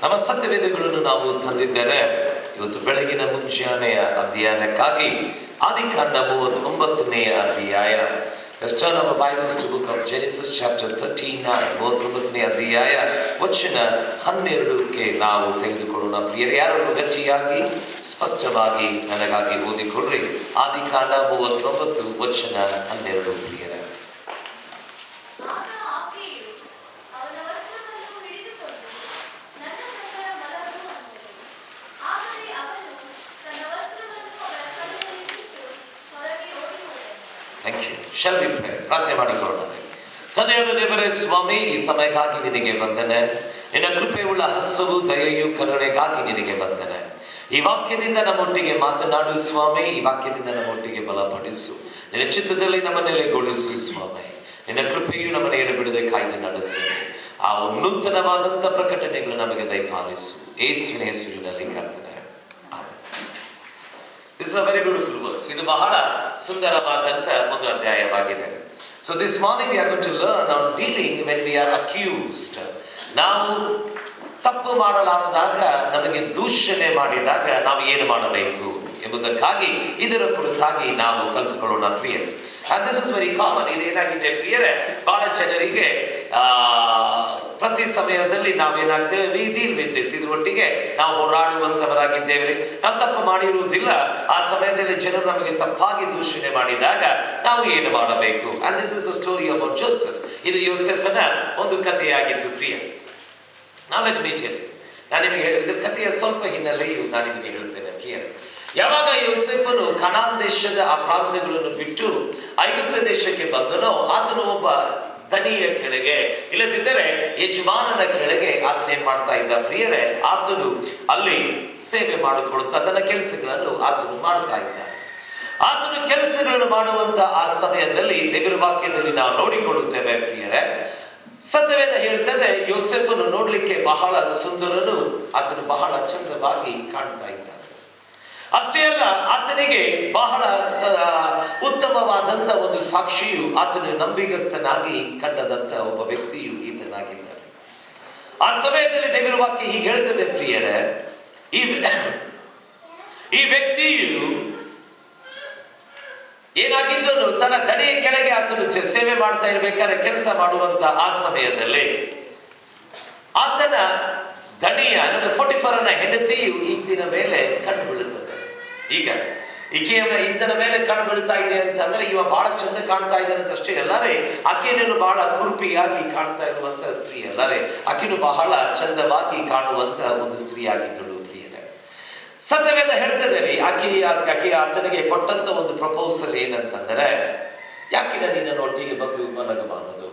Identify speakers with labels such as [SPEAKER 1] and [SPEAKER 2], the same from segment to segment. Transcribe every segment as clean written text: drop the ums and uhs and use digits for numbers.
[SPEAKER 1] ನಮ್ಮ ಸತ್ಯವೇದಗಳನ್ನು ನಾವು ತಂದಿದ್ದರೆ ಇವತ್ತು ಬೆಳಗಿನ ಮುಂಜಾನೆಯ ಅಧ್ಯಯನಕ್ಕಾಗಿ ಆದಿಕಾಂಡ 39ನೇ ಅಧ್ಯಾಯ. Let's turn our Bibles to book of Genesis chapter 39, 39ನೇ ಅಧ್ಯಾಯ ವಚನ 12ಕ್ಕೆ ನಾವು ತೆಗೆದುಕೊಳ್ಳೋಣ. ಪ್ರಿಯರೇ, ಯಾರನ್ನು ಗಟ್ಟಿಯಾಗಿ ಸ್ಪಷ್ಟವಾಗಿ ನನಗಾಗಿ ಓದಿಕೊಳ್ಳ್ರಿ. ಆದಿಕಾಂಡ 39 ವಚನ 12. ಪ್ರಿಯರೇ, Shall we pray? ಪ್ರಾರ್ಥನೆ ಮಾಡಿಕೊಳ್ಳೋಣ. ತಂದೆಯಾದ ದೇವರೇ, ಸ್ವಾಮಿ, ಈ ಸಮಯಕ್ಕಾಗಿ ನಿನಗೆ ವಂದನೆ. ನಿನ್ನ ಕೃಪೆಯುಳ್ಳ ಹಸ್ತವು, ದಯೆಯು, ಕರುಣೆಗಾಗಿ ನಿನಗೆ ವಂದನೆ. ಈ ವಾಕ್ಯದಿಂದ ನಮ್ಮೊಟ್ಟಿಗೆ ಮಾತನಾಡು ಸ್ವಾಮಿ. ಈ ವಾಕ್ಯದಿಂದ ನಮ್ಮೊಟ್ಟಿಗೆ ಬಲಪಡಿಸು. ನಿನ್ನ ಚಿತ್ತದಲ್ಲಿ ನಮ್ಮನ್ನೆಲೆಗೊಳಿಸು ಸ್ವಾಮಿ. ನಿನ್ನ ಕೃಪೆಯು ನಮ್ಮನ್ನು ಎಡೆಬಿಡದೆ ಕಾಯ್ದು ನಡೆಸು. ಆ ನೂತನವಾದಂಥ ಪ್ರಕಟಣೆಗಳು ನಮಗೆ ದಯಪಾಲಿಸು. ಯೇಸುವಿನ ಹೆಸರಿನಲ್ಲಿ ಕರ್ತನೆ. This is a very beautiful verse. ಇದು ಬಹಳ ಸುಂದರವಾದಂತ ಒಂದು ಅಧ್ಯಾಯವಾಗಿದೆ. So this morning we are going to learn on dealing when we are accused. ನಾವು ತಪ್ಪು ಮಾಡಲಾರದಾಗ, ನಮಗೆ ದೂಷಣೆ ಮಾಡಿದಾಗ ನಾವು ಏನು ಮಾಡಬೇಕು ಎಂಬುದಕ್ಕಾಗಿ ಇದರ ಕುರಿತಾಗಿ ನಾವು ಕಲಿತುಕೊಳ್ಳೋಣ ಪ್ರಿಯರೇ. And this is very common. ಇದೇನಾಗಿದೆ ಪ್ರಿಯರೇ, ಬಹಳ ಜನರಿಗೆ ಪ್ರತಿ ಸಮಯದಲ್ಲಿ ನಾವೇನಾಗ್ತೇವೆ, ವಿ ಡೀಲ್ ವಿತ್ ದಿಸ್. ಇದರೊಟ್ಟಿಗೆ ನಾವು ಹೋರಾಡುವಂತವರಾಗಿದ್ದೇವೆ. ನಾವು ತಪ್ಪು ಮಾಡಿರುವುದಿಲ್ಲ. ಆ ಸಮಯದಲ್ಲಿ ಜನರು ನಮಗೆ ತಪ್ಪಾಗಿ ದೂಷಣೆ ಮಾಡಿದಾಗ ನಾವು ಏನು ಮಾಡಬೇಕು? And this is the story of Joseph. ಇದು ಯೋಸೆಫನ ಒಂದು ಕಥೆಯಾಗಿತ್ತು ಪ್ರಿಯರೇ. Now let me tell you. ನಾನು ನಿಮಗೆ ಇದರ ಕಥೆಯ ಸ್ವಲ್ಪ ಹಿನ್ನೆಲೆಯು ನಾನು ನಿಮಗೆ ಹೇಳ್ತೇನೆ ಪ್ರಿಯರೇ. ಯಾವಾಗ ಯೋಸೆಫನು ಕನಾನ್ ದೇಶದ ಆ ಪ್ರಾಂತ್ಯಗಳನ್ನು ಬಿಟ್ಟು ಐಗುಪ್ತ ದೇಶಕ್ಕೆ ಬಂದನೋ, ಆತನು ಒಬ್ಬ ದನಿಯ ಕೆಳಗೆ, ಇಲ್ಲದಿದ್ದರೆ ಯಜಮಾನನ ಕೆಳಗೆ ಆತನ ಏನ್ ಮಾಡ್ತಾ ಇದ್ದ ಪ್ರಿಯರೇ, ಆತನು ಅಲ್ಲಿ ಸೇವೆ ಮಾಡಿಕೊಳ್ಳುತ್ತಾ ತನ್ನ ಕೆಲಸಗಳನ್ನು ಆತನು ಮಾಡ್ತಾ ಇದ್ದ. ಆತನು ಕೆಲಸಗಳನ್ನು ಮಾಡುವಂತ ಆ ಸಮಯದಲ್ಲಿ ದೇವರ ವಾಕ್ಯದಲ್ಲಿ ನಾವು ನೋಡಿಕೊಳ್ಳುತ್ತೇವೆ ಪ್ರಿಯರೇ. ಸತ್ಯವೇದ ಹೇಳ್ತದೆ, ಯೋಸೆಫನು ನೋಡ್ಲಿಕ್ಕೆ ಬಹಳ ಸುಂದರನು, ಆತನು ಬಹಳ ಚಂದವಾಗಿ ಕಾಣ್ತಾ ಇದ್ದ. ಅಷ್ಟೇ ಅಲ್ಲ, ಆತನಿಗೆ ಬಹಳ ಉತ್ತಮವಾದಂತ ಒಂದು ಸಾಕ್ಷಿಯು, ಆತನು ನಂಬಿಗಸ್ತನಾಗಿ ಕಂಡದಂತ ಒಬ್ಬ ವ್ಯಕ್ತಿಯು ಈತನಾಗಿದ್ದಾನೆ. ಆ ಸಮಯದಲ್ಲಿ ದೇವರ ವಾಕ್ಯ ಹೀಗೆ ಹೇಳ್ತದೆ ಪ್ರಿಯರೇ, ಈ ವ್ಯಕ್ತಿಯು ಏನಾಗಿದ್ದನು, ತನ್ನ ದಣಿಯ ಕೆಳಗೆ ಆತನು ಸೇವೆ ಮಾಡ್ತಾ ಇರ್ಬೇಕಾದ್ರೆ, ಕೆಲಸ ಮಾಡುವಂತ ಆ ಸಮಯದಲ್ಲಿ ಆತನ ದಣಿಯ ಫೋಟಿಫರನ ಹೆಂಡತಿಯು ಈತನ ಮೇಲೆ ಕಣ್ಣು ಬೀಳುತ್ತದೆ. ಈಗ ಈತನ ಮೇಲೆ ಕಣ್ಣು ಬೀಳ್ತಾ ಇದೆ ಅಂತಂದ್ರೆ, ಇವ ಬಹಳ ಚಂದ ಕಾಣ್ತಾ ಇದ್ದಾನೆ ಅಂತ ಅಷ್ಟೇ ಅಲ್ಲರೇ, ಆಕೆಯನ್ನು ಬಹಳ ಕುರುಪಿಯಾಗಿ ಕಾಣ್ತಾ ಇರುವಂತ ಸ್ತ್ರೀ ಅಲ್ಲರೇ, ಆಕೆನು ಬಹಳ ಚಂದವಾಗಿ ಕಾಣುವಂತ ಒಂದು ಸ್ತ್ರೀ ಆಗಿದ್ದಳು ಪ್ರಿಯರೇ. ಸತ್ಯವೇದ ಹೇಳ್ತದೆ ರೀ, ಆಕೆ ಆತನಿಗೆ ಕೊಟ್ಟಂತ ಒಂದು ಪ್ರಪೋಸಲ್ ಏನಂತಂದರೆ, ಯಾಕಿನ ನಿನ್ನ ಒಟ್ಟಿಗೆ ಬಂದು ಮಲಗಬಾರದು.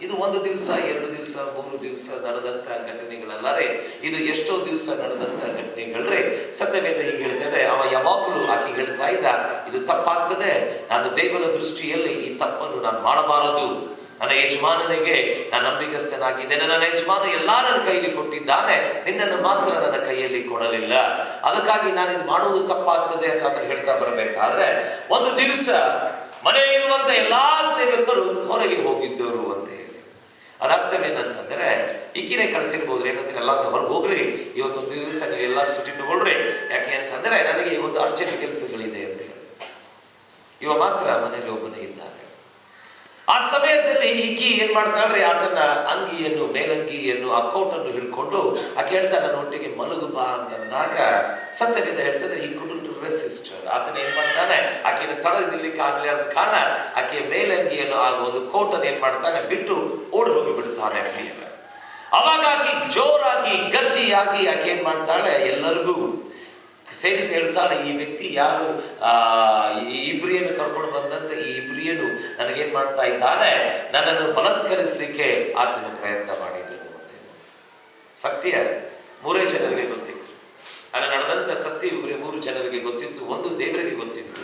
[SPEAKER 1] ಇದು 1 ದಿವಸ 2 ದಿವಸ 3 ದಿವಸ ನಡೆದಂತ ಘಟನೆಗಳಲ್ಲರೇ, ಇದು ಎಷ್ಟೋ ದಿವಸ ನಡೆದಂತ ಘಟನೆಗಳ್ರೆ. ಸತ್ಯವೇದ ಹೀಗೆ ಹೇಳ್ತದೆ, ಅವ ಯಾವಾಗಲೂ ಆಕೆ ಹೇಳ್ತಾ ಇದ್ದ, ಇದು ತಪ್ಪಾಗ್ತದೆ, ನಾನು ದೇವರ ದೃಷ್ಟಿಯಲ್ಲಿ ಈ ತಪ್ಪನ್ನು ನಾನು ಮಾಡಬಾರದು. ನನ್ನ ಯಜಮಾನನಿಗೆ ನಾನು ನಂಬಿಗಸ್ತನಾಗಿದ್ದೇನೆ, ನನ್ನ ಯಜಮಾನ ಎಲ್ಲಾ ನನ್ನ ಕೈಯಲ್ಲಿ ಕೊಟ್ಟಿದ್ದಾನೆ, ನಿನ್ನನ್ನು ಮಾತ್ರ ನನ್ನ ಕೈಯಲ್ಲಿ ಕೊಡಲಿಲ್ಲ, ಅದಕ್ಕಾಗಿ ನಾನು ಇದು ಮಾಡುವುದು ತಪ್ಪಾಗ್ತದೆ ಅಂತ ಆತನು ಹೇಳ್ತಾ ಬರಬೇಕಾದ್ರೆ, ಒಂದು ದಿವಸ ಮನೆಯಲ್ಲಿರುವಂತ ಎಲ್ಲಾ ಸೇವಕರು ಹೊರಗೆ ಹೋಗಿದ್ದರು ಅಂತ ಹೇಳಿ. ಅದರ್ಥವೇನಂತಂದ್ರೆ, ಈಕಿನೇ ಕಳಿಸಿರ್ಬೋದು ಏನಂತ, ಎಲ್ಲರೂ ಹೊರಗೆ ಹೋಗ್ರಿ, ಇವತ್ತೊಂದು ದಿವಸ ನೀವು ಎಲ್ಲರೂ ಸುಟ್ಟಿ ತಗೊಳ್ರಿ, ಯಾಕೆ ಅಂತಂದ್ರೆ ನನಗೆ ಒಂದು ಅರ್ಜೆಂಟ್ ಕೆಲಸಗಳಿದೆ ಅಂತ ಹೇಳಿ. ಇವ ಮಾತ್ರ ಮನೆಯಲ್ಲಿ ಒಬ್ಬನೇ ಇದ್ದಾನೆ. ಆ ಸಮಯದಲ್ಲಿ ಈಕಿ ಏನ್ ಮಾಡ್ತಾಳ್ರಿ, ಆತನ ಅಂಗಿಯನ್ನು, ಮೇಲಂಗಿಯನ್ನು, ಆ ಕೋಟನ್ನು ಹಿಡ್ಕೊಂಡು ಆಕೆ ಹೇಳ್ತಾನೆ, ನನ್ನ ಒಟ್ಟಿಗೆ ಮಲಗು ಬಾ ಅಂತಂದಾಗ ಸತ್ಯವೇದ ಹೇಳ್ತದೆ, ಈ ಕುಟುಂಬ ರೆಸಿಸ್ಟರ್. ಆತನ ಏನ್ ಮಾಡ್ತಾನೆ, ಆಕೆಯನ್ನು ತಡೆದು ನಿಲ್ಲಿಕ್ಕೆ ಆಗ್ಲಿ ಅಂತ ಕಾರಣ ಆಕೆಯ ಮೇಲಂಗಿಯನ್ನು, ಆಗ ಒಂದು ಕೋಟನ್ನು ಏನ್ ಮಾಡ್ತಾನೆ, ಬಿಟ್ಟು ಓಡಿ ಹೋಗಿ ಬಿಡ್ತಾನೆ ಪ್ರಿಯರೇ. ಅವಾಗ ಆಕೆ ಜೋರಾಗಿ ಗಟ್ಟಿಯಾಗಿ ಆಕೆ ಏನ್ ಮಾಡ್ತಾಳೆ, ಎಲ್ಲರಿಗೂ ಸೇರಿಸಿ ಹೇಳ್ತಾಳೆ, ಈ ವ್ಯಕ್ತಿ ಯಾರು, ಈ ಇಬ್ರಿಯನ್ನು ಕರ್ಕೊಂಡು ಬಂದಂತ ಈ ಇಬ್ರಿಯನು ನನಗೇನ್ ಮಾಡ್ತಾ ಇದ್ದಾನೆ, ನನ್ನನ್ನು ಬಲಾತ್ಕರಿಸಲಿಕ್ಕೆ ಆತನ ಪ್ರಯತ್ನ ಮಾಡಿದನು ಅಂತ. ಸತ್ಯ 3 ಜನರಿಗೆ ಗೊತ್ತಿತ್ತು. ಅಲ್ಲಿ ನಡೆದಂತ ಸತ್ಯ 3 ಜನರಿಗೆ ಗೊತ್ತಿತ್ತು. ಒಂದು ದೇವರಿಗೆ ಗೊತ್ತಿತ್ತು,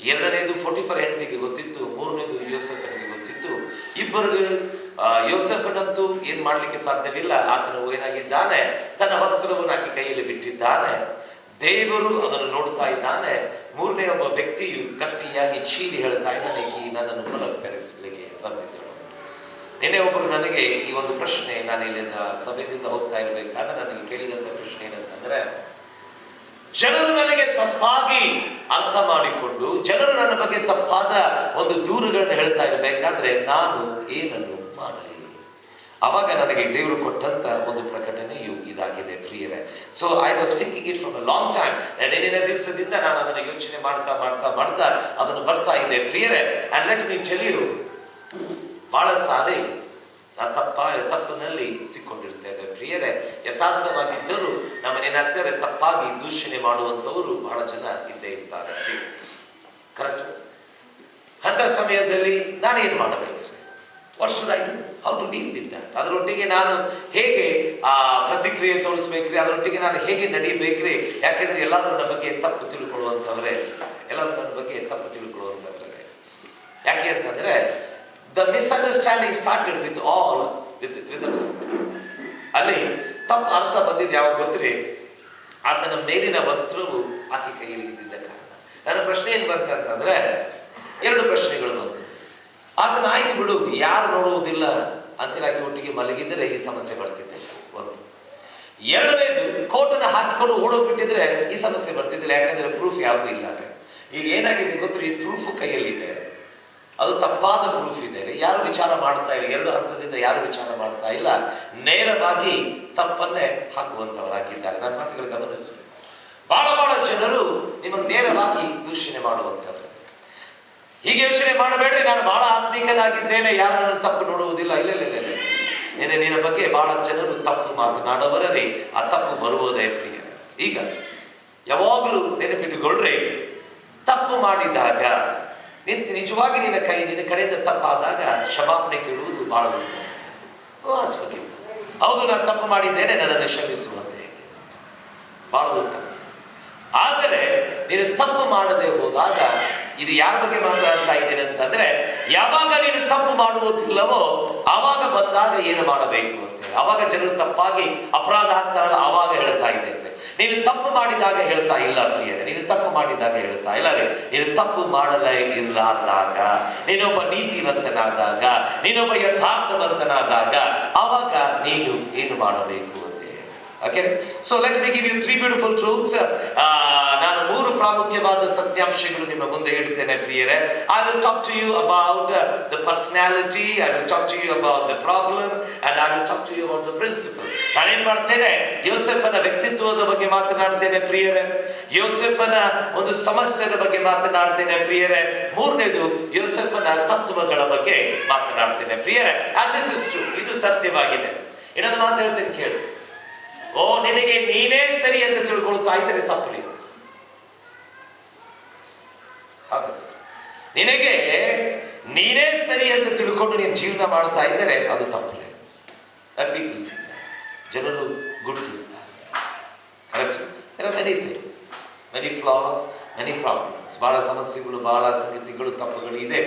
[SPEAKER 1] 2ನೇದು ಫೋಟಿಫರ್ ಹೆಂಡತಿಗೆ ಗೊತ್ತಿತ್ತು, 3ನೇದು ಯೋಸೆಫನಿಗೆ ಗೊತ್ತಿತ್ತು. ಇಬ್ಬರಿಗೆ ಯೋಸೆಫನಂತೂ ಏನ್ ಮಾಡ್ಲಿಕ್ಕೆ ಸಾಧ್ಯವಿಲ್ಲ. ಆತನು ಏನಾಗಿದ್ದಾನೆ, ತನ್ನ ವಸ್ತ್ರವನ್ನು ಆಕೆ ಕೈಯಲ್ಲಿ ಬಿಟ್ಟಿದ್ದಾನೆ. ದೇವರು ಅದನ್ನು ನೋಡ್ತಾ ಇದ್ದಾನೆ. 3ನೇ ಒಬ್ಬ ವ್ಯಕ್ತಿಯು ಗಟ್ಟಿಯಾಗಿ ಚೀರಿ ಹೇಳ್ತಾ ಇದ್ದಾನೆ, ನನ್ನನ್ನು ಬಲಾತ್ಕರಿಸಲಿಕ್ಕೆ ಬಂದಿದ್ದಳು. ನಿನ್ನೆ ಒಬ್ಬರು ನನಗೆ ಈ ಒಂದು ಪ್ರಶ್ನೆ, ನಾನು ಇಲ್ಲಿಂದ ಸಭೆಯಿಂದ ಹೋಗ್ತಾ ಇರಬೇಕಾದ್ರೆ ನನಗೆ ಕೇಳಿದಂತ ಪ್ರಶ್ನೆ ಏನಂತಂದ್ರೆ, ಜನರು ನನಗೆ ತಪ್ಪಾಗಿ ಅರ್ಥ ಮಾಡಿಕೊಂಡು ಜನರು ನನ್ನ ಬಗ್ಗೆ ತಪ್ಪಾದ ಒಂದು ದೂರುಗಳನ್ನು ಹೇಳ್ತಾ ಇರಬೇಕಾದ್ರೆ ನಾನು ಏನನ್ನು ಮಾಡಲಿ? ಅವಾಗ ನನಗೆ ದೇವರು ಕೊಟ್ಟಂತ ಒಂದು ಪ್ರಕಟಣೆಯು ಇದಾಗಿದೆ ಪ್ರಿಯರೇ. So I was thinking it from a long time. ನೆನ್ನಿನ ದಿವಸದಿಂದ ನಾನು ಅದನ್ನು ಯೋಚನೆ ಮಾಡ್ತಾ ಮಾಡ್ತಾ ಮಾಡ್ತಾ ಅದನ್ನು ಬರ್ತಾ ಇದೆ ಪ್ರಿಯರೇ. And let me tell you, ಬಹಳ ಸಾರಿ ತಪ್ಪಿನಲ್ಲಿ ಸಿಕ್ಕೊಂಡಿರ್ತೇವೆ ಪ್ರಿಯರೇ. ಯಥಾರ್ಥವಾಗಿದ್ದರೂ ನಮ್ಮನೇನಾಗ್ತಾರೆ ತಪ್ಪಾಗಿ ದೂಷಣೆ ಮಾಡುವಂತವರು ಬಹಳ ಜನ ಇದ್ದೇ ಇರ್ತಾರೆ. ಕರೆಕ್ಟ್. ಅಂತ ಸಮಯದಲ್ಲಿ ನಾನೇನ್ ಮಾಡಬೇಕು? What should I do? How to deal with that? ಅದರೊಟ್ಟಿಗೆ ನಾನು ಹೇಗೆ ಪ್ರತಿಕ್ರಿಯೆ ತೋರಿಸ್ಬೇಕ್ರಿ? ಅದರೊಟ್ಟಿಗೆ ನಾನು ಹೇಗೆ ನಡೀಬೇಕ್ರಿ? ಯಾಕೆಂದ್ರೆ ಎಲ್ಲರೂ ನನ್ನ ಬಗ್ಗೆ ತಪ್ಪು ತಿಳ್ಕೊಳ್ಳುವಂತವ್ರೆ, ಎಲ್ಲರೂ ನನ್ನ ಬಗ್ಗೆ ತಪ್ಪು ತಿಳ್ಕೊಳ್ಳುವಂತವ್ರೆ. ಯಾಕೆ ಅಂತಂದ್ರೆ the misunderstanding started with the ಅಲ್ಲಿ ತಪ್ಪು ಅರ್ಥ ಬಂದಿದ್ದು ಯಾವಾಗ ಗೊತ್ತ್ರಿ? ಆತನ ಮೇಲಿನ ವಸ್ತ್ರವು ಆಕೆ ಕೈಯಲ್ಲಿ ಇದ್ದಿದ್ದ ಕಾರಣ. ನನ್ನ ಪ್ರಶ್ನೆ ಏನ್ ಬಂತಂತಂದ್ರೆ, ಎರಡು ಪ್ರಶ್ನೆಗಳು ಬಂತು. ಆತನ ಆಯ್ತು ಬಿಡು, ಯಾರು ನೋಡುವುದಿಲ್ಲ ಅಂತೇಳಿ ಒಟ್ಟಿಗೆ ಮಲಗಿದ್ರೆ ಈ ಸಮಸ್ಯೆ ಬರ್ತಿದ್ದೆ ಒಂದು. ಎರಡನೇದು, ಕೋಟನ್ನು ಹಾಕಿಕೊಂಡು ಓಡೋಗ್ಬಿಟ್ಟಿದ್ರೆ ಈ ಸಮಸ್ಯೆ ಬರ್ತಿದ್ದಿಲ್ಲ. ಯಾಕಂದ್ರೆ ಪ್ರೂಫ್ ಯಾವುದು ಇಲ್ಲ. ಈಗ ಏನಾಗಿದೆ ಗೊತ್ತ್ರಿ? ಪ್ರೂಫ್ ಕೈಯಲ್ಲಿದೆ, ಅದು ತಪ್ಪಾದ ಪ್ರೂಫ್ ಇದೆ. ಯಾರು ವಿಚಾರ ಮಾಡ್ತಾ ಇಲ್ಲ, ಎರಡು ಹಂತದಿಂದ ಯಾರು ವಿಚಾರ ಮಾಡ್ತಾ ಇಲ್ಲ, ನೇರವಾಗಿ ತಪ್ಪನ್ನೇ ಹಾಕುವಂತವರಾಗಿದ್ದಾರೆ. ನನ್ನ ಮಾತುಗಳು ಗಮನಿಸಿ. ಬಹಳ ಜನರು ನಿಮಗೆ ನೇರವಾಗಿ ದೂಷಣೆ ಮಾಡುವಂತವ್ರು. ಹೀಗೆ ಯೋಚನೆ ಮಾಡಬೇಡ್ರಿ, ನಾನು ಬಹಳ ಆತ್ಮೀಕನಾಗಿದ್ದೇನೆ, ಯಾರು ನನ್ನ ತಪ್ಪು ನೋಡುವುದಿಲ್ಲ. ಇಲ್ಲ, ನಿನ್ನ ಬಗ್ಗೆ ಬಹಳ ಜನರು ತಪ್ಪು ಮಾತನಾಡೋವರಲ್ಲಿ ಆ ತಪ್ಪು ಬರುವುದೇ ಪ್ರಿಯ. ಈಗ ಯಾವಾಗಲೂ ನೆನಪಿಟ್ಟುಕೊಳ್ಳ್ರಿ, ತಪ್ಪು ಮಾಡಿದಾಗ ನಿಜವಾಗಿ ನಿನ್ನ ಕಡೆಯಿಂದ ತಪ್ಪಾದಾಗ ಕ್ಷಮಾಪಣೆ ಕೇಳುವುದು ಬಹಳ ಉತ್ತಮ. ಹೌದು, ನಾನು ತಪ್ಪು ಮಾಡಿದ್ದೇನೆ, ನನ್ನನ್ನು ಕ್ಷಮಿಸುವಂತೆ, ಬಹಳ ಉತ್ತಮ. ಆದರೆ ನೀನು ತಪ್ಪು ಮಾಡದೆ ಹೋದಾಗ, ಇದು ಯಾರ ಬಗ್ಗೆ ಮಾತನಾಡ್ತಾ ಇದ್ದೇನೆ ಅಂತಂದ್ರೆ, ಯಾವಾಗ ನೀನು ತಪ್ಪು ಮಾಡುವುದಿಲ್ಲವೋ ಆವಾಗ ಬಂದಾಗ ಏನು ಮಾಡಬೇಕು ಅಂತ, ಅವಾಗ ಜನರು ತಪ್ಪಾಗಿ ಅಪರಾಧ ಆಗ್ತಾರಲ್ಲ, ಆವಾಗ ಹೇಳ್ತಾ ಇದ್ದೇನೆ. ನೀನು ತಪ್ಪು ಮಾಡಿದಾಗ ಹೇಳ್ತಾ ಇಲ್ಲ ಪ್ರಿಯರೇ, ನೀನು ತಪ್ಪು ಮಾಡಿದಾಗ ಹೇಳ್ತಾ ಇಲ್ಲ ರೀ. ನೀನು ತಪ್ಪು ಮಾಡಲೇ ಇರಲಾರ್ದಾಗ, ನೀನೊಬ್ಬ ನೀತಿವಂತನಾದಾಗ, ನೀನೊಬ್ಬ ಯಥಾರ್ಥವಂತನಾದಾಗ ಆವಾಗ ನೀನು ಏನು ಮಾಡಬೇಕು ಅಂತ. Okay, so let me give you three beautiful truths. ನಾನು ಮೂರು ಪ್ರಾಮುಖ್ಯವಾದ ಸತ್ಯಾಂಶಗಳು ನಿಮ್ಮ ಮುಂದೆ ಇಡ್ತೇನೆ ಪ್ರಿಯರೇ. I will talk to you about the personality, I will talk to you about the problem, and I will talk to you about the principle. ನಾನೇನ್ ಮಾಡ್ತೇನೆ? ಯೋಸೆಫನ ವ್ಯಕ್ತಿತ್ವದ ಬಗ್ಗೆ ಮಾತನಾಡ್ತೇನೆ ಪ್ರಿಯರೇ. ಯೋಸೆಫನ ಒಂದು ಸಮಸ್ಯೆದ ಬಗ್ಗೆ ಮಾತನಾಡ್ತೇನೆ ಪ್ರಿಯರೇ. ಮೂರನೇದು, ಯೋಸೆಫನ ತತ್ವಗಳ ಬಗ್ಗೆ ಮಾತನಾಡ್ತೇನೆ ಪ್ರಿಯರೇ. And this is true, ಇದು ಸತ್ಯವಾಗಿದೆ. ಇನ್ನೊಂದು ಮಾತು ಹೇಳ್ತೇನೆ ಕೇಳು. ನಿನಗೆ ನೀನೇ ಸರಿ ಅಂತ ತಿಳ್ಕೊಳ್ತಾ ಇದ್ದರೆ ತಪ್ಪು. ನಿನಗೆ ನೀನೇ ಸರಿ ಅಂತ ತಿಳ್ಕೊಂಡು ನೀನು ಜೀವನ ಮಾಡ್ತಾ ಇದ್ದರೆ ಅದು ತಪ್ಪು. ಜನರು ಗುರುತಿಸ್ತಾರೆ. Correct. Many things, many flaws, many problems. ಬಹಳ ಸಮಸ್ಯೆಗಳು, ಬಹಳ ಸಂಗತಿಗಳು, ತಪ್ಪುಗಳು ಇದೆ.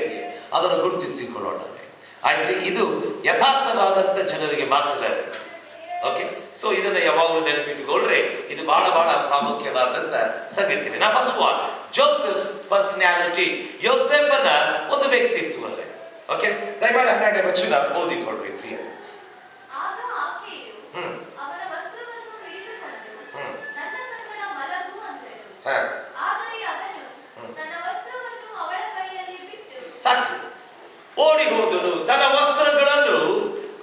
[SPEAKER 1] ಅದನ್ನು ಗುರುತಿಸಿಕೊಳ್ಳೋಣ. ಆಯ್ತ್ರಿ, ಇದು ಯಥಾರ್ಥವಾದಂತ ಜನರಿಗೆ ಮಾತ್ರ. ಓಕೆ, ಸೊ ಇದನ್ನ ಯಾವಾಗಲೂ ನೆನಪಿಟ್ಟುಕೊಳ್ಳ್ರೆ, ಇದು ಬಹಳ ಪ್ರಾಮುಖ್ಯವಾದಂತ ಸಂಗತಿ. ನಾ ಫಸ್ಟ್ ಒನ್, ಜೋಸೆಫ್ಸ್ ಪರ್ಸನಾಲಿಟಿ, ಯೋಸೆಫನ ಒಂದು ವ್ಯಕ್ತಿತ್ವ. ಓಕೆ, ದಯಮಾಡಿ 12ನೇ ವಚನ ಓದಿಕೊಳ್ಳ್ರಿ ಪ್ರಿಯ. ಸಾಕು, ಓಡಿ ಹೋದನು, ತನ್ನ ವಸ್ತ್ರಗಳನ್ನು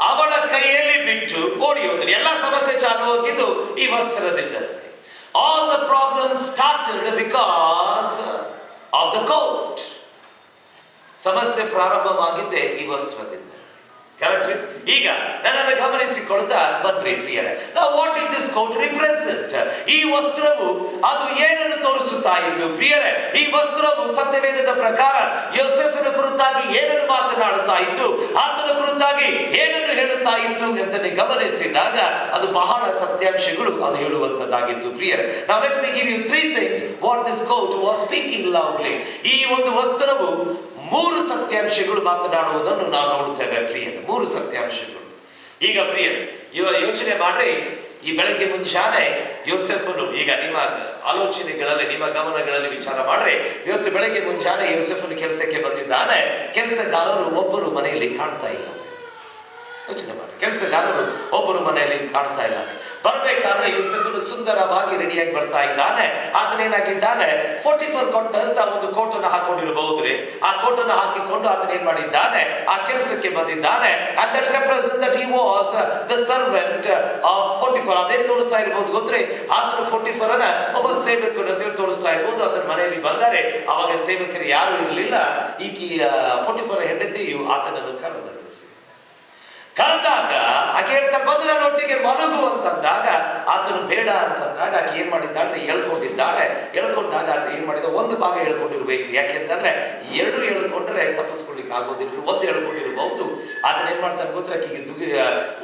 [SPEAKER 1] ಅವಳ ಕೈಯಲ್ಲಿ ಬಿಟ್ಟು ಓಡಿ ಹೋದನು. ಎಲ್ಲ ಸಮಸ್ಯೆ ಚಾಲು ಹೋಗಿದ್ದು ಈ ವಸ್ತ್ರದಿಂದ. All the problems started because of the coat. ಸಮಸ್ಯೆ ಪ್ರಾರಂಭವಾಗಿದ್ದೆ ಈ ವಸ್ತ್ರದಿಂದ. ಕರೆಕ್ಟ್. ಈಗ ನನ್ನನ್ನು ಗಮನಿಸಿಕೊಳ್ತಾ ಬನ್ರಿ ಪ್ರಿಯರೇ. Now what did this coat represent? ಈ ವಸ್ತ್ರವು ಅದು ಏನನ್ನು ತೋರಿಸುತ್ತಾ ಇತ್ತು ಪ್ರಿಯರೇ? ಈ ವಸ್ತ್ರವು ಸತ್ಯವೇದದ ಪ್ರಕಾರ ಯೋಸೆಫನ ಕುರಿತಾಗಿ ಏನನ್ನು ಮಾತನಾಡುತ್ತಾ ಇತ್ತು, ಆತನ ಕುರಿತಾಗಿ ಏನನ್ನು ಹೇಳುತ್ತಾ ಇತ್ತು ಅಂತ ಗಮನಿಸಿದಾಗ ಅದು ಬಹಳ ಸತ್ಯಾಂಶಗಳು ಅದು ಹೇಳುವಂತದ್ದಾಗಿತ್ತು ಪ್ರಿಯರೇ. Now let me give you three things what this coat was speaking loudly. ಈ ಒಂದು ವಸ್ತ್ರವು ಮೂರು ಸತ್ಯಾಂಶಗಳು ಮಾತನಾಡುವುದನ್ನು ನಾವು ನೋಡುತ್ತೇವೆ ಪ್ರಿಯರೇ. ಮೂರು ಸತ್ಯಾಂಶಗಳು. ಈಗ ಪ್ರಿಯರೇ, ಯೋಚನೆ ಮಾಡ್ರಿ, ಈ ಬೆಳಗ್ಗೆ ಮುಂಜಾನೆ ಯೋಸೆಫನು, ಈಗ ನಿಮ್ಮ ಆಲೋಚನೆಗಳಲ್ಲಿ, ನಿಮ್ಮ ಗಮನಗಳಲ್ಲಿ ವಿಚಾರ ಮಾಡ್ರಿ. ಇವತ್ತು ಬೆಳಗ್ಗೆ ಮುಂಜಾನೆ ಯೋಸೆಫನು ಕೆಲಸಕ್ಕೆ ಬಂದಿದ್ದಾನೆ. ಕೆಲಸಗಾರರು ಒಬ್ಬರು ಮನೆಯಲ್ಲಿ ಕಾಣ್ತಾ ಇಲ್ಲ. ಯೋಚನೆ ಮಾಡಿ. ಕೆಲಸಗಾರರು ಒಬ್ಬರು ಮನೆಯಲ್ಲಿ ಕಾಣ್ತಾ ಇಲ್ಲ. ಬರ್ಬೇಕಾದ್ರೆ ಯೂಸೆಫನು ಸುಂದರವಾಗಿ ರೆಡಿಯಾಗಿ ಬರ್ತಾ ಇದ್ದಾನೆ. ಆತನೇನಾಗಿದ್ದಾನೆ, 44 ಕೊಟ್ಟಂತ ಒಂದು ಕೋಟನ್ನು ಹಾಕೊಂಡಿರಬಹುದ್ರಿ. ಆ ಕೋಟನ್ನು ಹಾಕಿಕೊಂಡು ಆತನ ಏನ್ ಮಾಡಿದ್ದಾನೆ, ಆ ಕೆಲಸಕ್ಕೆ ಬಂದಿದ್ದಾನೆ. and that represents that he was the servant of 44. ಅದೇ ತೋರಿಸ್ತಾ ಇರಬಹುದು ಗೊತ್ತ್ರಿ. ಆತನು 44 ಅನ್ನ ಒಬ್ಬ ಸೇವಕರು ಅಂತ ಹೇಳಿ ತೋರಿಸ್ತಾ ಇರಬಹುದು. ಆತನ ಮನೆಯಲ್ಲಿ ಬಂದರೆ ಅವಾಗ ಸೇವಕರು ಯಾರು ಇರಲಿಲ್ಲ. ಈಕಿ 44 ಹೆಂಡತಿಯು ಆತನನ್ನು ಕರೆದಾಗ ಆಕೆ ಹೇಳ್ತಾರೆ, ಬಂದು ನನ್ನ ಒಟ್ಟಿಗೆ ಮಲಗು ಅಂತಂದಾಗ ಆತನು ಬೇಡ ಅಂತಂದಾಗ ಆಕೆ ಏನ್ ಮಾಡಿದ್ದಾಳೆ, ಎಳ್ಕೊಂಡಿದ್ದಾಳೆ. ಎಳ್ಕೊಂಡಾಗ ಆತ ಏನ್ ಮಾಡಿದ, ಒಂದು ಭಾಗ ಎಳ್ಕೊಂಡಿರ್ಬೇಕು. ಯಾಕೆಂತಂದ್ರೆ 2 ಎಳ್ಕೊಂಡ್ರೆ ತಪ್ಪಿಸ್ಕೊಳ್ಲಿಕ್ಕೆ ಆಗೋದಿಲ್ಲ, 1 ಎಳ್ಕೊಂಡಿರಬಹುದು. ಆತನ ಏನ್ ಮಾಡ್ತಾನೆ ಗೊತ್ತರ, ಆಕೆಗೆ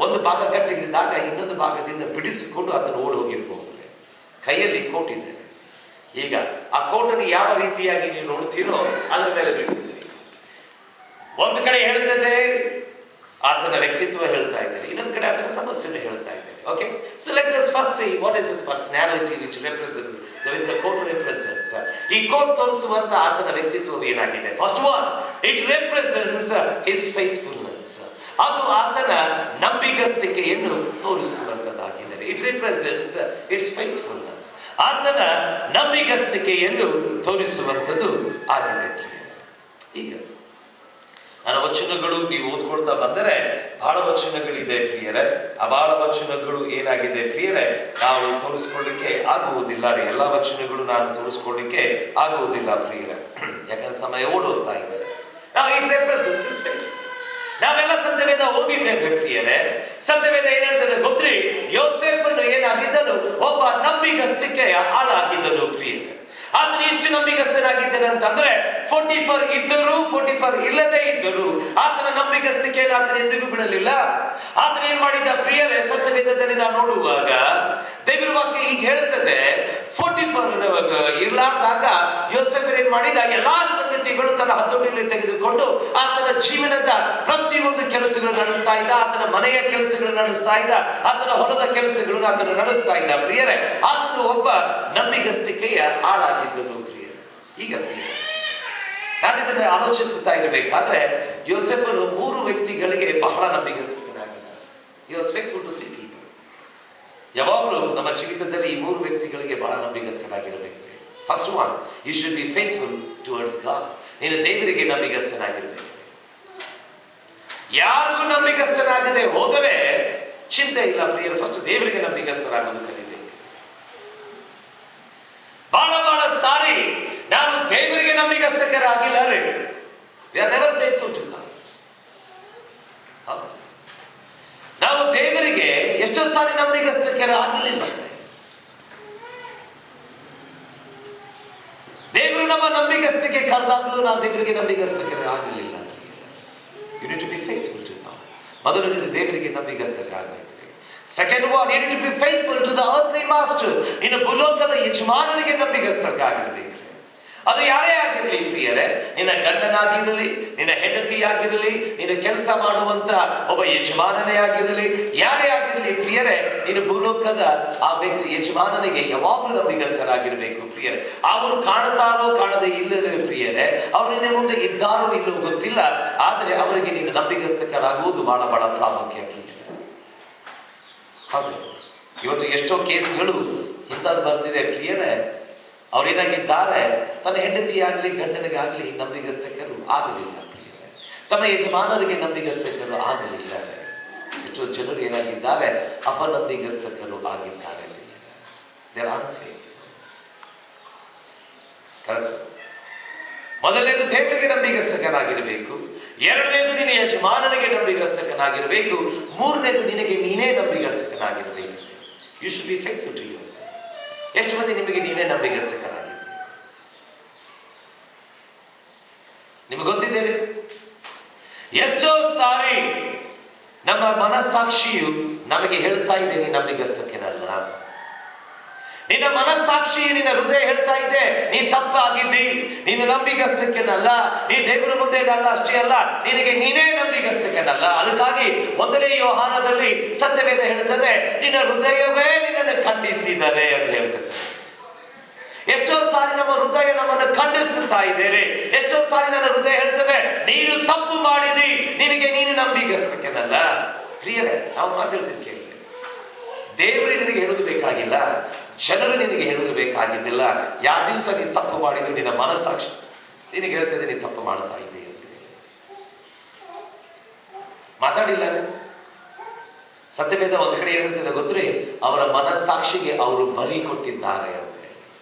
[SPEAKER 1] ಒಂದು ಭಾಗ ಗಟ್ಟಿ ಹಿಡಿದಾಗ ಇನ್ನೊಂದು ಭಾಗದಿಂದ ಬಿಡಿಸಿಕೊಂಡು ಆತನು ಓಡಿ ಹೋಗಿರ್ಬಹುದು. ಕೈಯಲ್ಲಿ ಕೋಟ್ ಇದೆ. ಈಗ ಆ ಕೋಟನ್ನು ಯಾವ ರೀತಿಯಾಗಿ ನೀವು ನೋಡ್ತೀರೋ ಅದರ ಮೇಲೆ ಬಿಟ್ಟಿದ್ದೀರಿ. ಒಂದು ಕಡೆ ಹೇಳ್ತದೆ ಆತನ ವ್ಯಕ್ತಿತ್ವ ಹೇಳ್ತಾ ಇದ್ದಾರೆ, ಇನ್ನೊಂದು ಕಡೆ ಆತನ ಸಮಸ್ಯೆಯನ್ನು ಹೇಳ್ತಾ ಇದ್ದಾರೆ. Okay, so let us first see what is his personality which represents the coat represents. ಈ ಕೋಟ್ ತೋರಿಸುವಂತ ಆತನ ವ್ಯಕ್ತಿತ್ವ ಏನಾಗಿದೆ? First one, it represents his faithfulness. ಅದು ಆತನ ನಂಬಿಗಸ್ತಿಕೆಯನ್ನು ತೋರಿಸುವಂತದ್ದಾಗಿದೆ. it represents its faithfulness. ಆತನ ನಂಬಿಗಸ್ತಿಕೆಯನ್ನು ತೋರಿಸುವಂಥದ್ದು ಆಗಿದೆ. ಈಗ ನನ್ನ ವಚನಗಳು ನೀವು ಓದ್ಕೊಳ್ತಾ ಬಂದರೆ ಬಹಳ ವಚನಗಳಿದೆ ಪ್ರಿಯರೇ. ಆ ಬಹಳ ವಚನಗಳು ಏನಾಗಿದೆ ಪ್ರಿಯರೇ, ನಾವು ತೋರಿಸ್ಕೊಳ್ಳಿಕ್ಕೆ ಆಗುವುದಿಲ್ಲ ರೀ. ಎಲ್ಲ ವಚನಗಳು ನಾನು ತೋರಿಸ್ಕೊಳ್ಳಿಕ್ಕೆ ಆಗುವುದಿಲ್ಲ ಪ್ರಿಯರೇ, ಯಾಕಂದ್ರೆ ಸಮಯ ಓಡೋಗ್ತಾ ಇದೆ. ನಾವು ಇಟ್ ರೆಪ್ರೆಸೆಂಟ್ಸ್ ಹಿಸ್ ಫೇತ್ಫುಲ್ನೆಸ್. ನಾವೆಲ್ಲ ಸತ್ಯವೇದ ಓದಿದ್ದೇವೆ ಪ್ರಿಯರೇ. ಸತ್ಯವೇದ ಏನ್ ಹೇಳ್ತದೆ ಗೊತ್ತ್ರಿ, ಯೋಸೇಫನು ಏನಾಗಿದ್ದನು, ಒಬ್ಬ ನಂಬಿಗಸ್ತಿಕೆಯ ಆಳಾಗಿದ್ದನು ಪ್ರಿಯರೇ. ಆತನು ಎಷ್ಟು ನಂಬಿಗಸ್ತನಾಗಿದ್ದೇನೆ ಅಂತಂದ್ರೆ 44 ಇದ್ದರು 44 ಇಲ್ಲದೆ ಇದ್ದರು ಆತನ ನಂಬಿಗಸ್ತಿಕೆಯನ್ನು ಆತನ ಎಂದಿಗೂ ಬಿಡಲಿಲ್ಲ. ಆತನ ಏನ್ ಮಾಡಿದ ಪ್ರಿಯರೇ, ಸತ್ಯವೇದದಲ್ಲಿ ನಾವು ನೋಡುವಾಗ ದೇವರ ವಾಕ್ಯ ಹೀಗೆ ಹೇಳ್ತದೆ, 44 ಇರ್ಲಾರ್ದಾಗ ಯೋಸೇಫರು ಏನ್ ಮಾಡಿದ, ಎಲ್ಲಾ ಸಂಗತಿಗಳು ತನ್ನ ಹತೋಟಿಯಲ್ಲಿ ತೆಗೆದುಕೊಂಡು ಆತನ ಜೀವನದ ಪ್ರತಿಯೊಂದು ಕೆಲಸಗಳು ನಡೆಸ್ತಾ ಇದ್ದ. ಆತನ ಮನೆಯ ಕೆಲಸಗಳು ನಡೆಸ್ತಾ ಇದ್ದ, ಆತನ ಹೊಲದ ಕೆಲಸಗಳನ್ನು ಆತನು ನಡೆಸ್ತಾ ಇದ್ದ ಪ್ರಿಯರೇ. ಆತನು ಒಬ್ಬ ನಂಬಿಗಸ್ತಿಕೆಯ ಆಳಾಗಿದ್ದನು ಪ್ರಿಯರೇ. ಈಗ ಪ್ರಿಯರೇ, ನಾನು ಇದನ್ನು ಆಲೋಚಿಸುತ್ತಾ ಇರಬೇಕಾದ್ರೆ ಯೋಸೇಫನು 3 ವ್ಯಕ್ತಿಗಳಿಗೆ ಬಹಳ ನಂಬಿಗಸ್ತನಾಗಿದ್ದ. He was faithful to 3 people. ಯಾವಾಗಲೂ ನಮ್ಮ ಜೀವಿತದಲ್ಲಿ ಈ 3 ವ್ಯಕ್ತಿಗಳಿಗೆ ಬಹಳ ನಂಬಿಗಸ್ತನಾಗಿರಬೇಕು. First one, you should be faithful towards God. ನೀನು ದೇವರಿಗೆ ನಂಬಿಗಸ್ತನಾಗಿರಬೇಕು. ಯಾರಿಗೂ ನಂಬಿಗಸ್ತನಾಗದೆ ಹೋದರೆ ಚಿಂತೆ ಇಲ್ಲ ಪ್ರಿಯರು. ಫಸ್ಟ್ ದೇವರಿಗೆ ನಂಬಿಗಸ್ತರಾಗೋದು ಕಲಿಬೇಕು. ಬಹಳ ಸಾರಿ ನಾನು ದೇವರಿಗೆ ನಂಬಿಗಸ್ತರಾಗಿಲ್ಲ ರೀ. We are never faithful to God. ನಾವು ದೇವರಿಗೆ ಎಷ್ಟೋ ಸಾರಿ ನಂಬಿಗಸ್ತರಾಗಿಲ್ಲ. ದೇವರು ನಮ್ಮ ನಂಬಿಗಸ್ತಿಕೆ ಕರೆದಾಗಲೂ ನಾವು ದೇವರಿಗೆ ನಂಬಿಗಸ್ತರಾಗಲಿಲ್ಲ. You need to be faithful to God. ಮೊದಲು ನೀನು ದೇವರಿಗೆ ನಂಬಿಗಸ್ತರಾಗಬೇಕು. Second one, you need to be faithful to the earthly masters. ನೀನು ಭೂಲೋಕದ ಯಜಮಾನನಿಗೆ ನಂಬಿಗಸ್ತರಾಗಿರಬೇಕು. ಅದು ಯಾರೇ ಆಗಿರಲಿ ಪ್ರಿಯರೇ, ನಿನ್ನ ಗಂಡನಾಗಿರಲಿ, ನಿನ್ನ ಹೆಂಡತಿಯಾಗಿರಲಿ, ನಿನ್ನ ಕೆಲಸ ಮಾಡುವಂತ ಒಬ್ಬ ಯಜಮಾನನೇ ಆಗಿರಲಿ, ಯಾರೇ ಆಗಿರಲಿ ಪ್ರಿಯರೇ, ನೀನು ಭೂಲೋಕದ ಆ ವ್ಯಕ್ತಿ ಯಜಮಾನನಿಗೆ ಯಾವಾಗಲೂ ನಂಬಿಗಸ್ತರಾಗಿರಬೇಕು ಪ್ರಿಯರೇ. ಅವರು ಕಾಣುತ್ತಾರೋ ಕಾಣದೇ ಇಲ್ಲರೇ ಪ್ರಿಯರೇ, ಅವರು ನಿನ್ನ ಮುಂದೆ ಇದ್ದಾರೋ ಇಲ್ಲೋ ಗೊತ್ತಿಲ್ಲ, ಆದರೆ ಅವರಿಗೆ ನೀನು ನಂಬಿಗಸ್ತರಾಗುವುದು ಬಹಳ ಪ್ರಾಮುಖ್ಯ ಪ್ರಿಯರೇ. ಹೌದು, ಇವತ್ತು ಎಷ್ಟೋ ಕೇಸ್ಗಳು ಇಂಥದ್ದು ಬರ್ತಿದೆ ಪ್ರಿಯರೇ. ಅವರೇನಾಗಿದ್ದಾರೆ, ತನ್ನ ಹೆಂಡತಿಯಾಗಲಿ ಗಂಡನಿಗಾಗಲಿ ನಂಬಿಗಸ್ತಕರು ಆಗಲಿಲ್ಲ ಪ್ರಿಯರೇ. ತಮ್ಮ ಯಜಮಾನರಿಗೆ ನಂಬಿಗಸ್ತಕರು ಆಗಲಿಲ್ಲ. ಎಷ್ಟೋ ಜನರು ಏನಾಗಿದ್ದಾರೆ, ಅಪನಂಬಿಗಸ್ತಕರು ಆಗಿದ್ದಾರೆ. They are unfaithful. ಮೊದಲನೇದು ದೇವರಿಗೆ ನಂಬಿಗಸ್ತಕನಾಗಿರಬೇಕು. ಎರಡನೇದು ನಿನ್ನ ಯಜಮಾನನಿಗೆ ನಂಬಿಗಸ್ತಕನಾಗಿರಬೇಕು. ಮೂರನೇದು ನಿನಗೆ ನೀನೇ ನಂಬಿಗಸ್ತಕನಾಗಿರಬೇಕು. You should be faithful to yourself. ಎಷ್ಟು ಮಂದಿ ನಿಮಗೆ ನೀವೇ ನಂಬಿಗಸ್ತಕರಾಗಿದ್ದೀರಿ? ನಿಮಗೆ ಗೊತ್ತಿದ್ದೇನೆ, ಎಷ್ಟೋ ಸಾರಿ ನಮ್ಮ ಮನಸ್ಸಾಕ್ಷಿಯು ನಮಗೆ ಹೇಳ್ತಾ ಇದೆ ನೀನು ನಂಬಿಗಸ್ತಕನಲ್ಲ. ನಿನ್ನ ಮನಸ್ಸಾಕ್ಷಿ, ನಿನ್ನ ಹೃದಯ ಹೇಳ್ತಾ ಇದೆ ನೀ ತಪ್ಪಾಗಿದ್ದಿ, ನೀನು ನಂಬಿಗಸ್ತಕನಲ್ಲ, ನೀ ದೇವರ ಮುಂದೆ ಅಲ್ಲ, ಅಷ್ಟೇ ಅಲ್ಲ, ನಿನಗೆ ನೀನೇ ನಂಬಿಗಸ್ತಕನಲ್ಲ. ಅದಕ್ಕಾಗಿ 1ನೇ ಯೋಹಾನದಲ್ಲಿ ಸತ್ಯವೇದ ಹೇಳ್ತದೆ, ನಿನ್ನ ಹೃದಯವೇ ನಿನ್ನನ್ನು ಖಂಡಿಸಿದರೆ ಅಂತ ಹೇಳ್ತದೆ. ಎಷ್ಟೋ ಸಾರಿ ನಮ್ಮ ಹೃದಯ ನಮ್ಮನ್ನು ಖಂಡಿಸುತ್ತಾ ಇದ್ದೇನೆ. ಎಷ್ಟೋ ಸಾರಿ ನನ್ನ ಹೃದಯ ಹೇಳ್ತದೆ ನೀನು ತಪ್ಪು ಮಾಡಿದಿ, ನಿನಗೆ ನೀನು ನಂಬಿಗಸ್ತಕನಲ್ಲ. ಪ್ರಿಯರೇ, ನಾವು ಮಾತಾಡ್ತೀನಿ ಕೇಳಿ. ದೇವರು ನಿನಗೆ ಹೇಳೋದು ಬೇಕಾಗಿಲ್ಲ, ಜನರು ನಿನಗೆ ಹೇಳೋದು ಬೇಕಾಗಿದ್ದಿಲ್ಲ. ಯಾವ ದಿವಸ ನೀನು ತಪ್ಪು ಮಾಡಿದ್ರು ನಿನ್ನ ಮನಸ್ಸಾಕ್ಷಿ ನಿನಗೆ ಹೇಳ್ತದೆ ನೀನು ತಪ್ಪು ಮಾಡ್ತಾ ಇದ್ದೆ ಅಂತ. ಮಾತಾಡಿಲ್ಲ. ಸತ್ಯವೇದ ಒಂದು ಕಡೆ ಹೇಳ್ತಿದ್ದ ಗೊತ್ತೇ, ಅವರ ಮನಸ್ಸಾಕ್ಷಿಗೆ ಅವರು ಬಲಿ ಕೊಟ್ಟಿದ್ದಾರೆ ಅಂತ.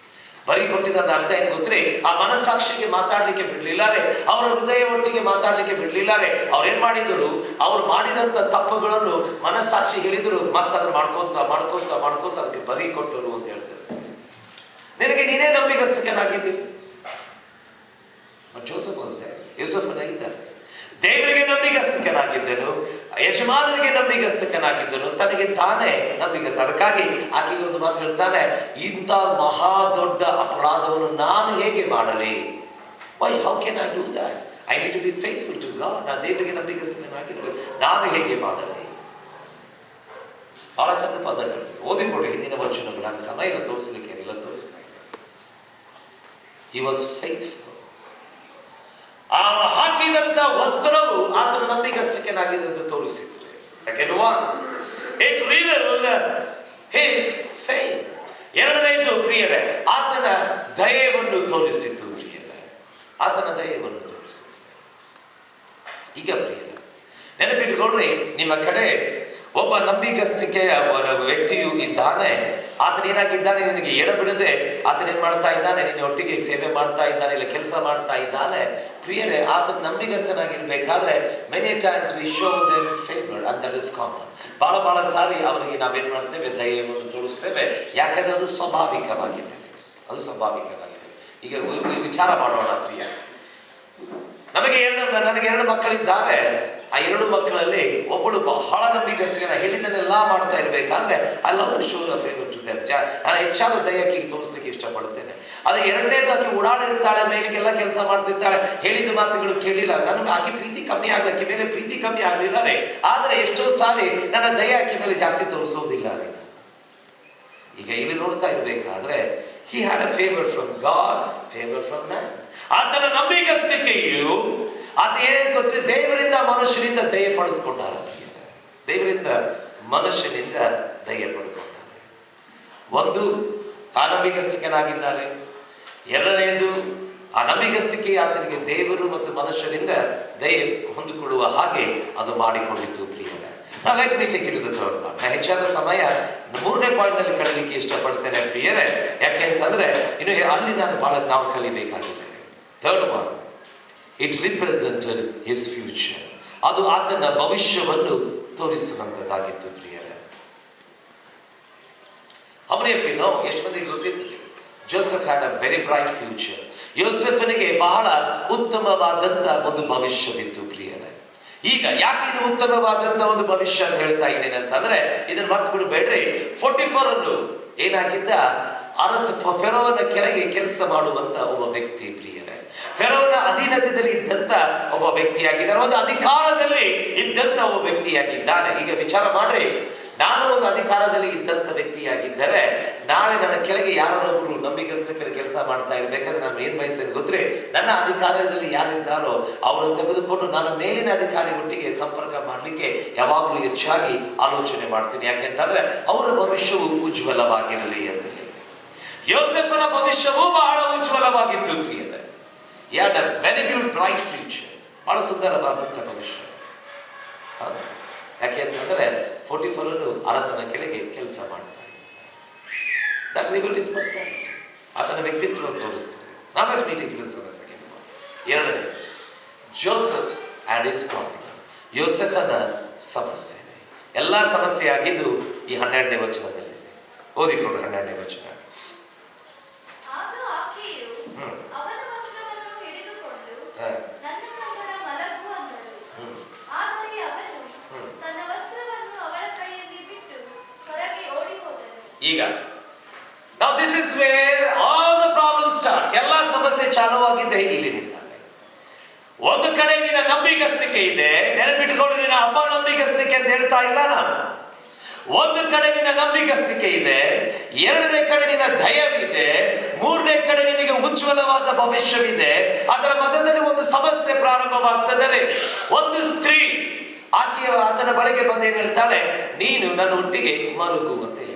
[SPEAKER 1] ಬರಿ ಕೊಟ್ಟಿದ್ದ ಅರ್ಥ ಏನು ಗೊತ್ತೇ, ಆ ಮನಸ್ಸಾಕ್ಷಿಗೆ ಮಾತಾಡ್ಲಿಕ್ಕೆ ಬಿಡ್ಲಿಲ್ಲಾರೆ, ಅವರ ಹೃದಯ ಒಟ್ಟಿಗೆ ಮಾತಾಡ್ಲಿಕ್ಕೆ ಬಿಡ್ಲಿಲ್ಲಾರೆ. ಅವ್ರೇನ್ ಮಾಡಿದ್ರು, ಅವ್ರು ಮಾಡಿದಂತ ತಪ್ಪುಗಳನ್ನು ಮನಸ್ಸಾಕ್ಷಿ ಹೇಳಿದ್ರು, ಮತ್ತದನ್ನ ಮಾಡ್ಕೊಂತ ಮಾಡ್ಕೊಂತ ಮಾಡ್ಕೊಂತ ಅದಕ್ಕೆ ಬರಿ ಕೊಟ್ಟರು ಅಂತ ಹೇಳ್ತಾರೆ. ನಿನಗೆ ನೀನೇ ನಂಬಿಗಸ್ತನಾಗಿದ್ದೀರಿ. ಜೋಸೆಫ್ ಯೂಸಫನ ಇದ್ದಾರೆ. ದೇವರಿಗೆ ನಂಬಿಗಸ್ತನಾಗಿದ್ದನು, ಯಜಮಾನರಿಗೆ ನಂಬಿಗಸ್ತನಾಗಿದ್ದನು, ತನಗೆ ತಾನೇ ನಂಬಿಗಸ್ತ. ಅದಕ್ಕಾಗಿ ಆಕೆಗೆ ಒಂದು ಮಾತು ಹೇಳ್ತಾನೆ, ಇಂಥ ಮಹಾ ದೊಡ್ಡ ಅಪರಾಧವನ್ನು ನಾನು ಹೇಗೆ ಮಾಡಲಿ? Why how can I do that? I need to be faithful to God. ನಾನು ದೇವರಿಗೆ ನಂಬಿಗಸ್ತನಾಗಿರ್ಬೇಕು, ನಾನು ಹೇಗೆ ಮಾಡಲಿ? ಬಹಳ ಚಂದ ಪದಗಳು ಓದಿಕೊಡಿ, ಹಿಂದಿನ ವಚನಗಳು. ನಾನು ಸಮಯ ಎಲ್ಲ ತೋರಿಸ್ಲಿಕ್ಕೆ ಎಲ್ಲ ತೋರಿಸ್ತಾ ಇದ್ದೆ. He was faithful. ಆ ಹಾಕಿದಂತ ವಸ್ತ್ರವು ಆತನ ನಂಬಿಗಸ್ತನಾಗಿದೆ ಅಂತ ತೋರಿಸಿದ್ರೆ. Second one, it revealed his faith. ಎರಡನೇದು ಪ್ರಿಯರೇ, ಆತನ ದಯೆಯನ್ನು ತೋರಿಸಿತು. ಪ್ರಿಯರೇ, ಆತನ ದಯೆಯನ್ನು ತೋರಿಸಿತು. ಈಗ ಪ್ರಿಯರೇ, ನೆನಪಿಟ್ಟುಕೊಳ್ಳ್ರಿ, ನಿಮ್ಮ ಕಡೆ ಒಬ್ಬ ನಂಬಿಗಸ್ತಿಕೆಯ ವ್ಯಕ್ತಿಯು ಇದ್ದಾನೆ. ಆತನೇನಾಗಿದ್ದಾನೆ, ನಿನಗೆ ಎಡಬಿಡದೆ ಆತನೇನ್ ಮಾಡ್ತಾ ಇದ್ದಾನೆ, ನಿನ್ನ ಒಟ್ಟಿಗೆ ಸೇವೆ ಮಾಡ್ತಾ ಇದ್ದಾನೆ, ಇಲ್ಲ ಕೆಲಸ ಮಾಡ್ತಾ ಇದ್ದಾನೆ. ಪ್ರಿಯರೇ, ಆತನ ನಂಬಿಗಸ್ತನಾಗಿರ್ಬೇಕಾದ್ರೆ many times we show them favour and that is common. ಬಹಳ ಸಾರಿ ಅವರಿಗೆ ನಾವೇನ್ ಮಾಡ್ತೇವೆ, ದಯೆಯನ್ನು ತೋರಿಸ್ತೇವೆ. ಯಾಕಂದ್ರೆ ಅದು ಸ್ವಾಭಾವಿಕವಾಗಿದೆ, ಅದು ಸ್ವಾಭಾವಿಕವಾಗಿದೆ. ಈಗ ವಿಚಾರ ಮಾಡೋಣ ಪ್ರಿಯ. ನನಗೆ ಎರಡು ಮಕ್ಕಳಿದ್ದಾರೆ. ಆ ಎರಡು ಮಕ್ಕಳಲ್ಲಿ ಒಬ್ಬಳು ಬಹಳ ನಂಬಿಗಸ್ತಿಗೆ ಹೇಳಿದ್ದನ್ನೆಲ್ಲ ಮಾಡ್ತಾ ಇರ್ಬೇಕಾದ್ರೆ I love to show the favour to them. ನಾನು ಹೆಚ್ಚಾದ ದಯಕ್ಕೆ ತೋರಿಸ್ಲಿಕ್ಕೆ ಇಷ್ಟಪಡ್ತೇನೆ. ಅದು ಎರಡನೇದು, ಆಕೆ ಓಡಾಡಿರ್ತಾಳೆ, ಮೇಲಿಗೆಲ್ಲ ಕೆಲಸ ಮಾಡ್ತಿರ್ತಾಳೆ, ಹೇಳಿದ ಮಾತುಗಳು ಕೇಳಿಲ್ಲ. ನನಗೆ ಆಕೆ ಪ್ರೀತಿ ಕಮ್ಮಿ ಆಗ್ಲಿ, ಆಕೆ ಮೇಲೆ ಪ್ರೀತಿ ಕಮ್ಮಿ ಆಗ್ಲಿಲ್ಲ ರೀ. ಆದ್ರೆ ಎಷ್ಟೋ ಸಾರಿ ನನ್ನ ದಯ ಆಕೆ ಮೇಲೆ ಜಾಸ್ತಿ ತೋರಿಸೋದಿಲ್ಲ ರೀ. ಈಗ ಇಲ್ಲಿ ನೋಡ್ತಾ ಇರ್ಬೇಕಾದ್ರೆ he had a favor from God, favor from man. ಆತನ ನಂಬಿಗಸ್ತಿಕೆಯು ಆತ ಏನೇನು ಗೊತ್ತಿದೆ, ದೇವರಿಂದ ಮನುಷ್ಯನಿಂದ ದಯೆ ಪಡೆದುಕೊಂಡಾರ. ದೇವರಿಂದ ಮನುಷ್ಯನಿಂದ ದಯೆ ಪಡೆದುಕೊಂಡಾರೆ. ಒಂದು, ಆ ನಂಬಿಗಸ್ತಿಕನಾಗಿದ್ದಾರೆ. ಎರಡನೆಯದು, ಆ ನಂಬಿಗಸ್ತಿಕೆ ಆತನಿಗೆ ದೇವರು ಮತ್ತು ಮನುಷ್ಯನಿಂದ ದಯೆ ಹೊಂದಿಕೊಳ್ಳುವ ಹಾಗೆ ಅದು ಮಾಡಿಕೊಂಡಿತ್ತು. ಪ್ರಿಯರೇ, let me take it to the third part. ನಾನು ಹೆಚ್ಚಾದ ಸಮಯ ಮೂರನೇ ಪಾಯಿಂಟ್ ನಲ್ಲಿ ಕಳಲಿಕ್ಕೆ ಇಷ್ಟಪಡ್ತೇನೆ ಪ್ರಿಯರೇ. ಯಾಕೆಂತಂದ್ರೆ ಇನ್ನು ಅಲ್ಲಿ ನಾವು ಕಲಿಬೇಕಾಗಿದೆ. Third one, it represented his future. ಅದು ಆತನ ಭವಿಷ್ಯವನ್ನು ತೋರಿಸುವಂತದ್ದಾಗಿತ್ತು ಪ್ರಿಯರೇ. How many of you know, ಎಷ್ಟು ಮಂದಿಗೆ ಗೊತ್ತಿತ್ತು, Joseph had a very bright future. ಯೋಸೆಫನಿಗೆ ಬಹಳ ಉತ್ತಮವಾದಂತ ಒಂದು ಭವಿಷ್ಯವಿತ್ತು ಪ್ರಿಯರೇ. ಈಗ ಯಾಕೆ ಇದು ಉತ್ತಮವಾದಂತ ಒಂದು ಭವಿಷ್ಯ ಅಂತ ಹೇಳ್ತಾ ಇದ್ದೇನೆ ಅಂತಂದ್ರೆ, ಇದನ್ನು ಮರ್ತು ಬಿಡಬೇಡ್ರಿ. 44 ಅನ್ನು ಏನಾಗಿದ್ದ ಅರಸ ಫೆರೋವನ ಕೆಳಗೆ ಕೆಲಸ ಮಾಡುವಂತ ಒಬ್ಬ ವ್ಯಕ್ತಿ ಪ್ರಿಯರೇ. ಫೆರೋವನ ಅಧೀನತೆಯಲ್ಲಿ ಇದ್ದಂತ ಒಬ್ಬ ವ್ಯಕ್ತಿಯಾಗಿದ್ದಾನೆ, ಒಂದು ಅಧಿಕಾರದಲ್ಲಿ ಇದ್ದಂತ ಒಬ್ಬ ವ್ಯಕ್ತಿಯಾಗಿದ್ದಾನೆ. ಈಗ ವಿಚಾರ ಮಾಡ್ರಿ, ನಾನು ಒಂದು ಅಧಿಕಾರದಲ್ಲಿ ಇದ್ದಂತ ವ್ಯಕ್ತಿಯಾಗಿದ್ದರೆ ನಾಳೆ ನನ್ನ ಕೆಳಗೆ ಯಾರೊಬ್ಬರು ನಂಬಿಗಸ್ತಕರ ಕೆಲಸ ಮಾಡ್ತಾ ಇರ್ಬೇಕಾದ್ರೆ ನಾನು ಏನ್ ಬಯಸ್ತೇನೆ ಗೊತ್ತೇ, ನನ್ನ ಅಧಿಕಾರದಲ್ಲಿ ಯಾರಿದ್ದಾರೋ ಅವರನ್ನು ತೆಗೆದುಕೊಂಡು ನಾನು ಮೇಲಿನ ಅಧಿಕಾರಿಗೊಟ್ಟಿಗೆ ಸಂಪರ್ಕ ಮಾಡಲಿಕ್ಕೆ ಯಾವಾಗಲೂ ಹೆಚ್ಚಾಗಿ ಆಲೋಚನೆ ಮಾಡ್ತೀನಿ. ಯಾಕೆಂತಂದ್ರೆ ಅವರ ಭವಿಷ್ಯವು ಉಜ್ವಲವಾಗಿರಲಿ ಅಂತ ಹೇಳಿ. ಯೋಸೆಫನ ಭವಿಷ್ಯವು ಬಹಳ ಉಜ್ವಲವಾಗಿತ್ತು ಪ್ರಿಯರೇ. He had a very beautiful bright future. ಬಹಳ ಸುಂದರವಾದಂಥ ಭವಿಷ್ಯ. ಯಾಕೆ ಅಂತಂದ್ರೆ 44 ಅನ್ನು ಅರಸನ ಕೆಳಗೆ ಕೆಲಸ ಮಾಡ್ತಾರೆ. That revealed his personality. ಆತನ ವ್ಯಕ್ತಿತ್ವವನ್ನು ತೋರಿಸ್ತಾರೆ. Now let me take it as a second one. ಎರಡನೇ, ಜೋಸೆಫ್ and his problem. ಯೋಸೆಫನ ಸಮಸ್ಯೆ. ಎಲ್ಲ ಸಮಸ್ಯೆ ಆಗಿದ್ದು ಈ 12ನೇ ವಚನದಲ್ಲಿ. ಓದಿಕೊಂಡು 12ನೇ ವಚನ. ಈಗ now this is where all the problem starts. ಎಲ್ಲ ಸಮಸ್ಯೆ ಚಾಲುವಾಗಿದ್ದೆ ಇಲ್ಲಿನಿಂದಾನೆ. ಒಂದು ಕಡೆ ನಿನ್ನ ನಂಬಿಗಸ್ತಿಕೆ ಇದೆ, ನೆನಪಿಟ್ಟುಕೊಂಡು ನಿನ್ನ ಅಪನಂಬಿಗಸ್ತಿಕೆ ಅಂತ ಹೇಳ್ತಾ ಇಲ್ಲ ನಾನು. ಒಂದು ಕಡೆ ನಿನ್ನ ನಂಬಿಗಸ್ತಿಕೆ ಇದೆ, ಎರಡನೇ ಕಡೆ ನಿನ್ನ ದಯವಿದೆ, ಮೂರನೇ ಕಡೆ ನಿನಗೆ ಉಜ್ವಲವಾದ ಭವಿಷ್ಯವಿದೆ. ಅದರ ಮಧ್ಯದಲ್ಲಿ ಒಂದು ಸಮಸ್ಯೆ ಪ್ರಾರಂಭವಾಗ್ತದೆ. ಒಂದು ಸ್ತ್ರೀ ಆತನ ಬಳಿಗೆ ಬಂದು ಏನ್ ಹೇಳ್ತಾಳೆ, ನೀನು ನನ್ನ ಒಟ್ಟಿಗೆ ಮಲಗು ಅಂತ ಹೇಳಿ.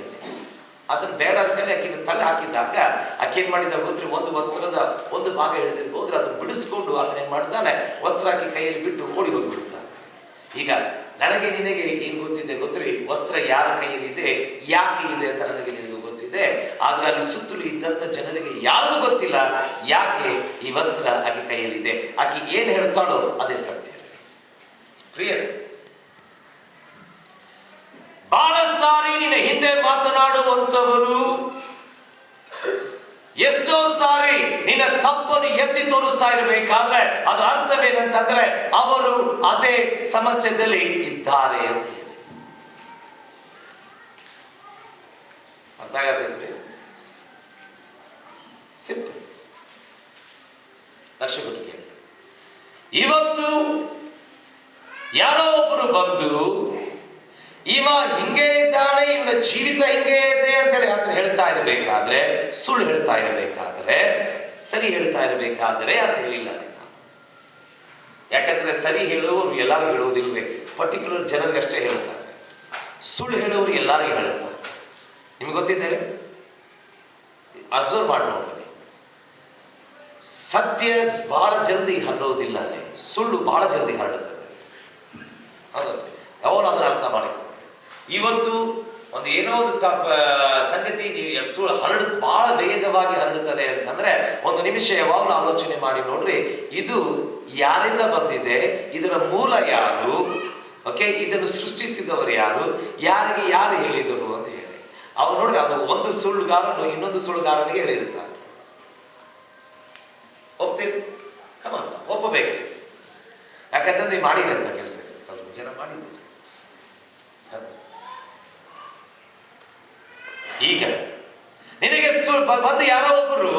[SPEAKER 1] ಅದನ್ನ ಬೇಡ ಅಂತ ಹೇಳಿ ಆಕೆನ ತಲೆ ಹಾಕಿದಾಗ ಆಕೆ ಏನ್ ಮಾಡಿದ ಗೊತ್ತ್ರಿ, ಒಂದು ವಸ್ತ್ರದ ಒಂದು ಭಾಗ ಹಿಡಿದಿರ್ಬೋದ್ರೆ ಅದನ್ನ ಬಿಡಿಸ್ಕೊಂಡು ಆತನ ಏನ್ ಮಾಡ್ತಾನೆ, ವಸ್ತ್ರ ಹಾಕಿ ಕೈಯಲ್ಲಿ ಬಿಟ್ಟು ಓಡಿ ಹೋಗ್ಬಿಡ್ತಾನೆ. ಈಗ ನನಗೆ ನಿನಗೆ ಏನ್ ಗೊತ್ತಿದೆ ಗೊತ್ತ್ರಿ, ವಸ್ತ್ರ ಯಾರ ಕೈಯಲ್ಲಿದೆ, ಯಾಕೆ ಇದೆ ಅಂತ ನನಗೆ ನಿನಗೂ ಗೊತ್ತಿದೆ. ಆದ್ರೆ ಅಲ್ಲಿ ಸುತ್ತಲೂ ಇದ್ದಂತ ಜನರಿಗೆ ಯಾರಿಗೂ ಗೊತ್ತಿಲ್ಲ ಯಾಕೆ ಈ ವಸ್ತ್ರ ಆಕೆ ಕೈಯಲ್ಲಿದೆ. ಆಕೆ ಏನ್ ಹೇಳ್ತಾಳೋ ಅದೇ ಸತ್ಯ. ಪ್ರಿಯರೇ, ಬಹಳ ಸಾರಿ ನಿನ್ನ ಹಿಂದೆ ಮಾತನಾಡುವಂತವರು ಎಷ್ಟೋ ಸಾರಿ ನಿನ್ನ ತಪ್ಪನ್ನು ಎತ್ತಿ ತೋರಿಸ್ತಾ ಇರಬೇಕಾದ್ರೆ ಅದು ಅರ್ಥವೇನಂತಂದ್ರೆ ಅವರು ಅದೇ ಸಮಸ್ಯೆಯಲ್ಲಿ ಇದ್ದಾರೆ ಅಂತ ಹೇಳಿ. ಅರ್ಥ ಆಗತ್ತೈತ್ರಿ? ಸಿಂಪಲ್. ಲಕ್ಷ ಕೊಟ್ಟು ಕೇಳಿ. ಇವತ್ತು ಯಾರೋ ಒಬ್ಬರು ಬಂದು ಇವ ಹಿಂಗೆ ಇದ್ದಾನೆ, ಇವನ ಜೀವಿತ ಹಿಂಗೆ ಇದೆ ಅಂತೇಳಿ ಆತನ ಹೇಳ್ತಾ ಇರಬೇಕಾದ್ರೆ, ಸುಳ್ಳು ಹೇಳ್ತಾ ಇರಬೇಕಾದ್ರೆ, ಸರಿ ಹೇಳ್ತಾ ಇರಬೇಕಾದ್ರೆ ಅಂತ ಹೇಳಿಲ್ಲ. ಯಾಕಂದ್ರೆ ಸರಿ ಹೇಳುವವರು ಎಲ್ಲರೂ ಹೇಳುವುದಿಲ್ಲವೇ, ಪರ್ಟಿಕ್ಯುಲರ್ ಜನರಿಗಷ್ಟೇ ಹೇಳ್ತಾರೆ. ಸುಳ್ಳು ಹೇಳುವವರು ಎಲ್ಲರಿಗೂ ಹೇಳ್ತಾರೆ. ನಿಮ್ಗೆ ಗೊತ್ತಿದ್ದಾರೆ, ಅಬ್ಸರ್ವ್ ಮಾಡಿ ನೋಡಿ. ಸತ್ಯ ಬಹಳ ಜಲ್ದಿ ಹರಡೋದಿಲ್ಲ, ಸುಳ್ಳು ಬಹಳ ಜಲ್ದಿ ಹರಡುತ್ತದೆ. ಹೌದಲ್ಲ? ಯಾವಾಗ ಅದನ್ನ ಅರ್ಥ ಮಾಡಿಕೊಂಡು ಇವತ್ತು ಒಂದು ಏನೋ ಒಂದು ಸಂಗತಿ ನೀವು ಸುಳ್ಳು ಬಹಳ ವೇಗವಾಗಿ ಹರಡುತ್ತದೆ ಅಂತಂದ್ರೆ ಒಂದು ನಿಮಿಷ ಯಾವಾಗಲೂ ಆಲೋಚನೆ ಮಾಡಿ ನೋಡ್ರಿ, ಇದು ಯಾರಿಂದ ಬಂದಿದೆ, ಇದರ ಮೂಲ ಯಾರು, ಓಕೆ, ಇದನ್ನು ಸೃಷ್ಟಿಸಿದವರು ಯಾರು, ಯಾರಿಗೆ ಯಾರು ಹೇಳಿದರು ಅಂತ ಹೇಳಿ ಅವ್ರು ನೋಡ್ರಿ. ಅದು ಒಂದು ಸುಳ್ಳುಗಾರನು ಇನ್ನೊಂದು ಸುಳ್ಳುಗಾರನಿಗೆ ಹೇಳಿರ್ತಾರೆ. ಒಪ್ತೀರಿ? ಒಪ್ಪಬೇಕು. ಯಾಕಂದ್ರೆ ನೀವು ಮಾಡಿರಂತ ಕೆಲಸ ಸ್ವಲ್ಪ ಜನ ಮಾಡಿದ್ದೀರಿ. ಈಗ ನಿನಗೆ ಬಂದು ಯಾರೋ ಒಬ್ಬರು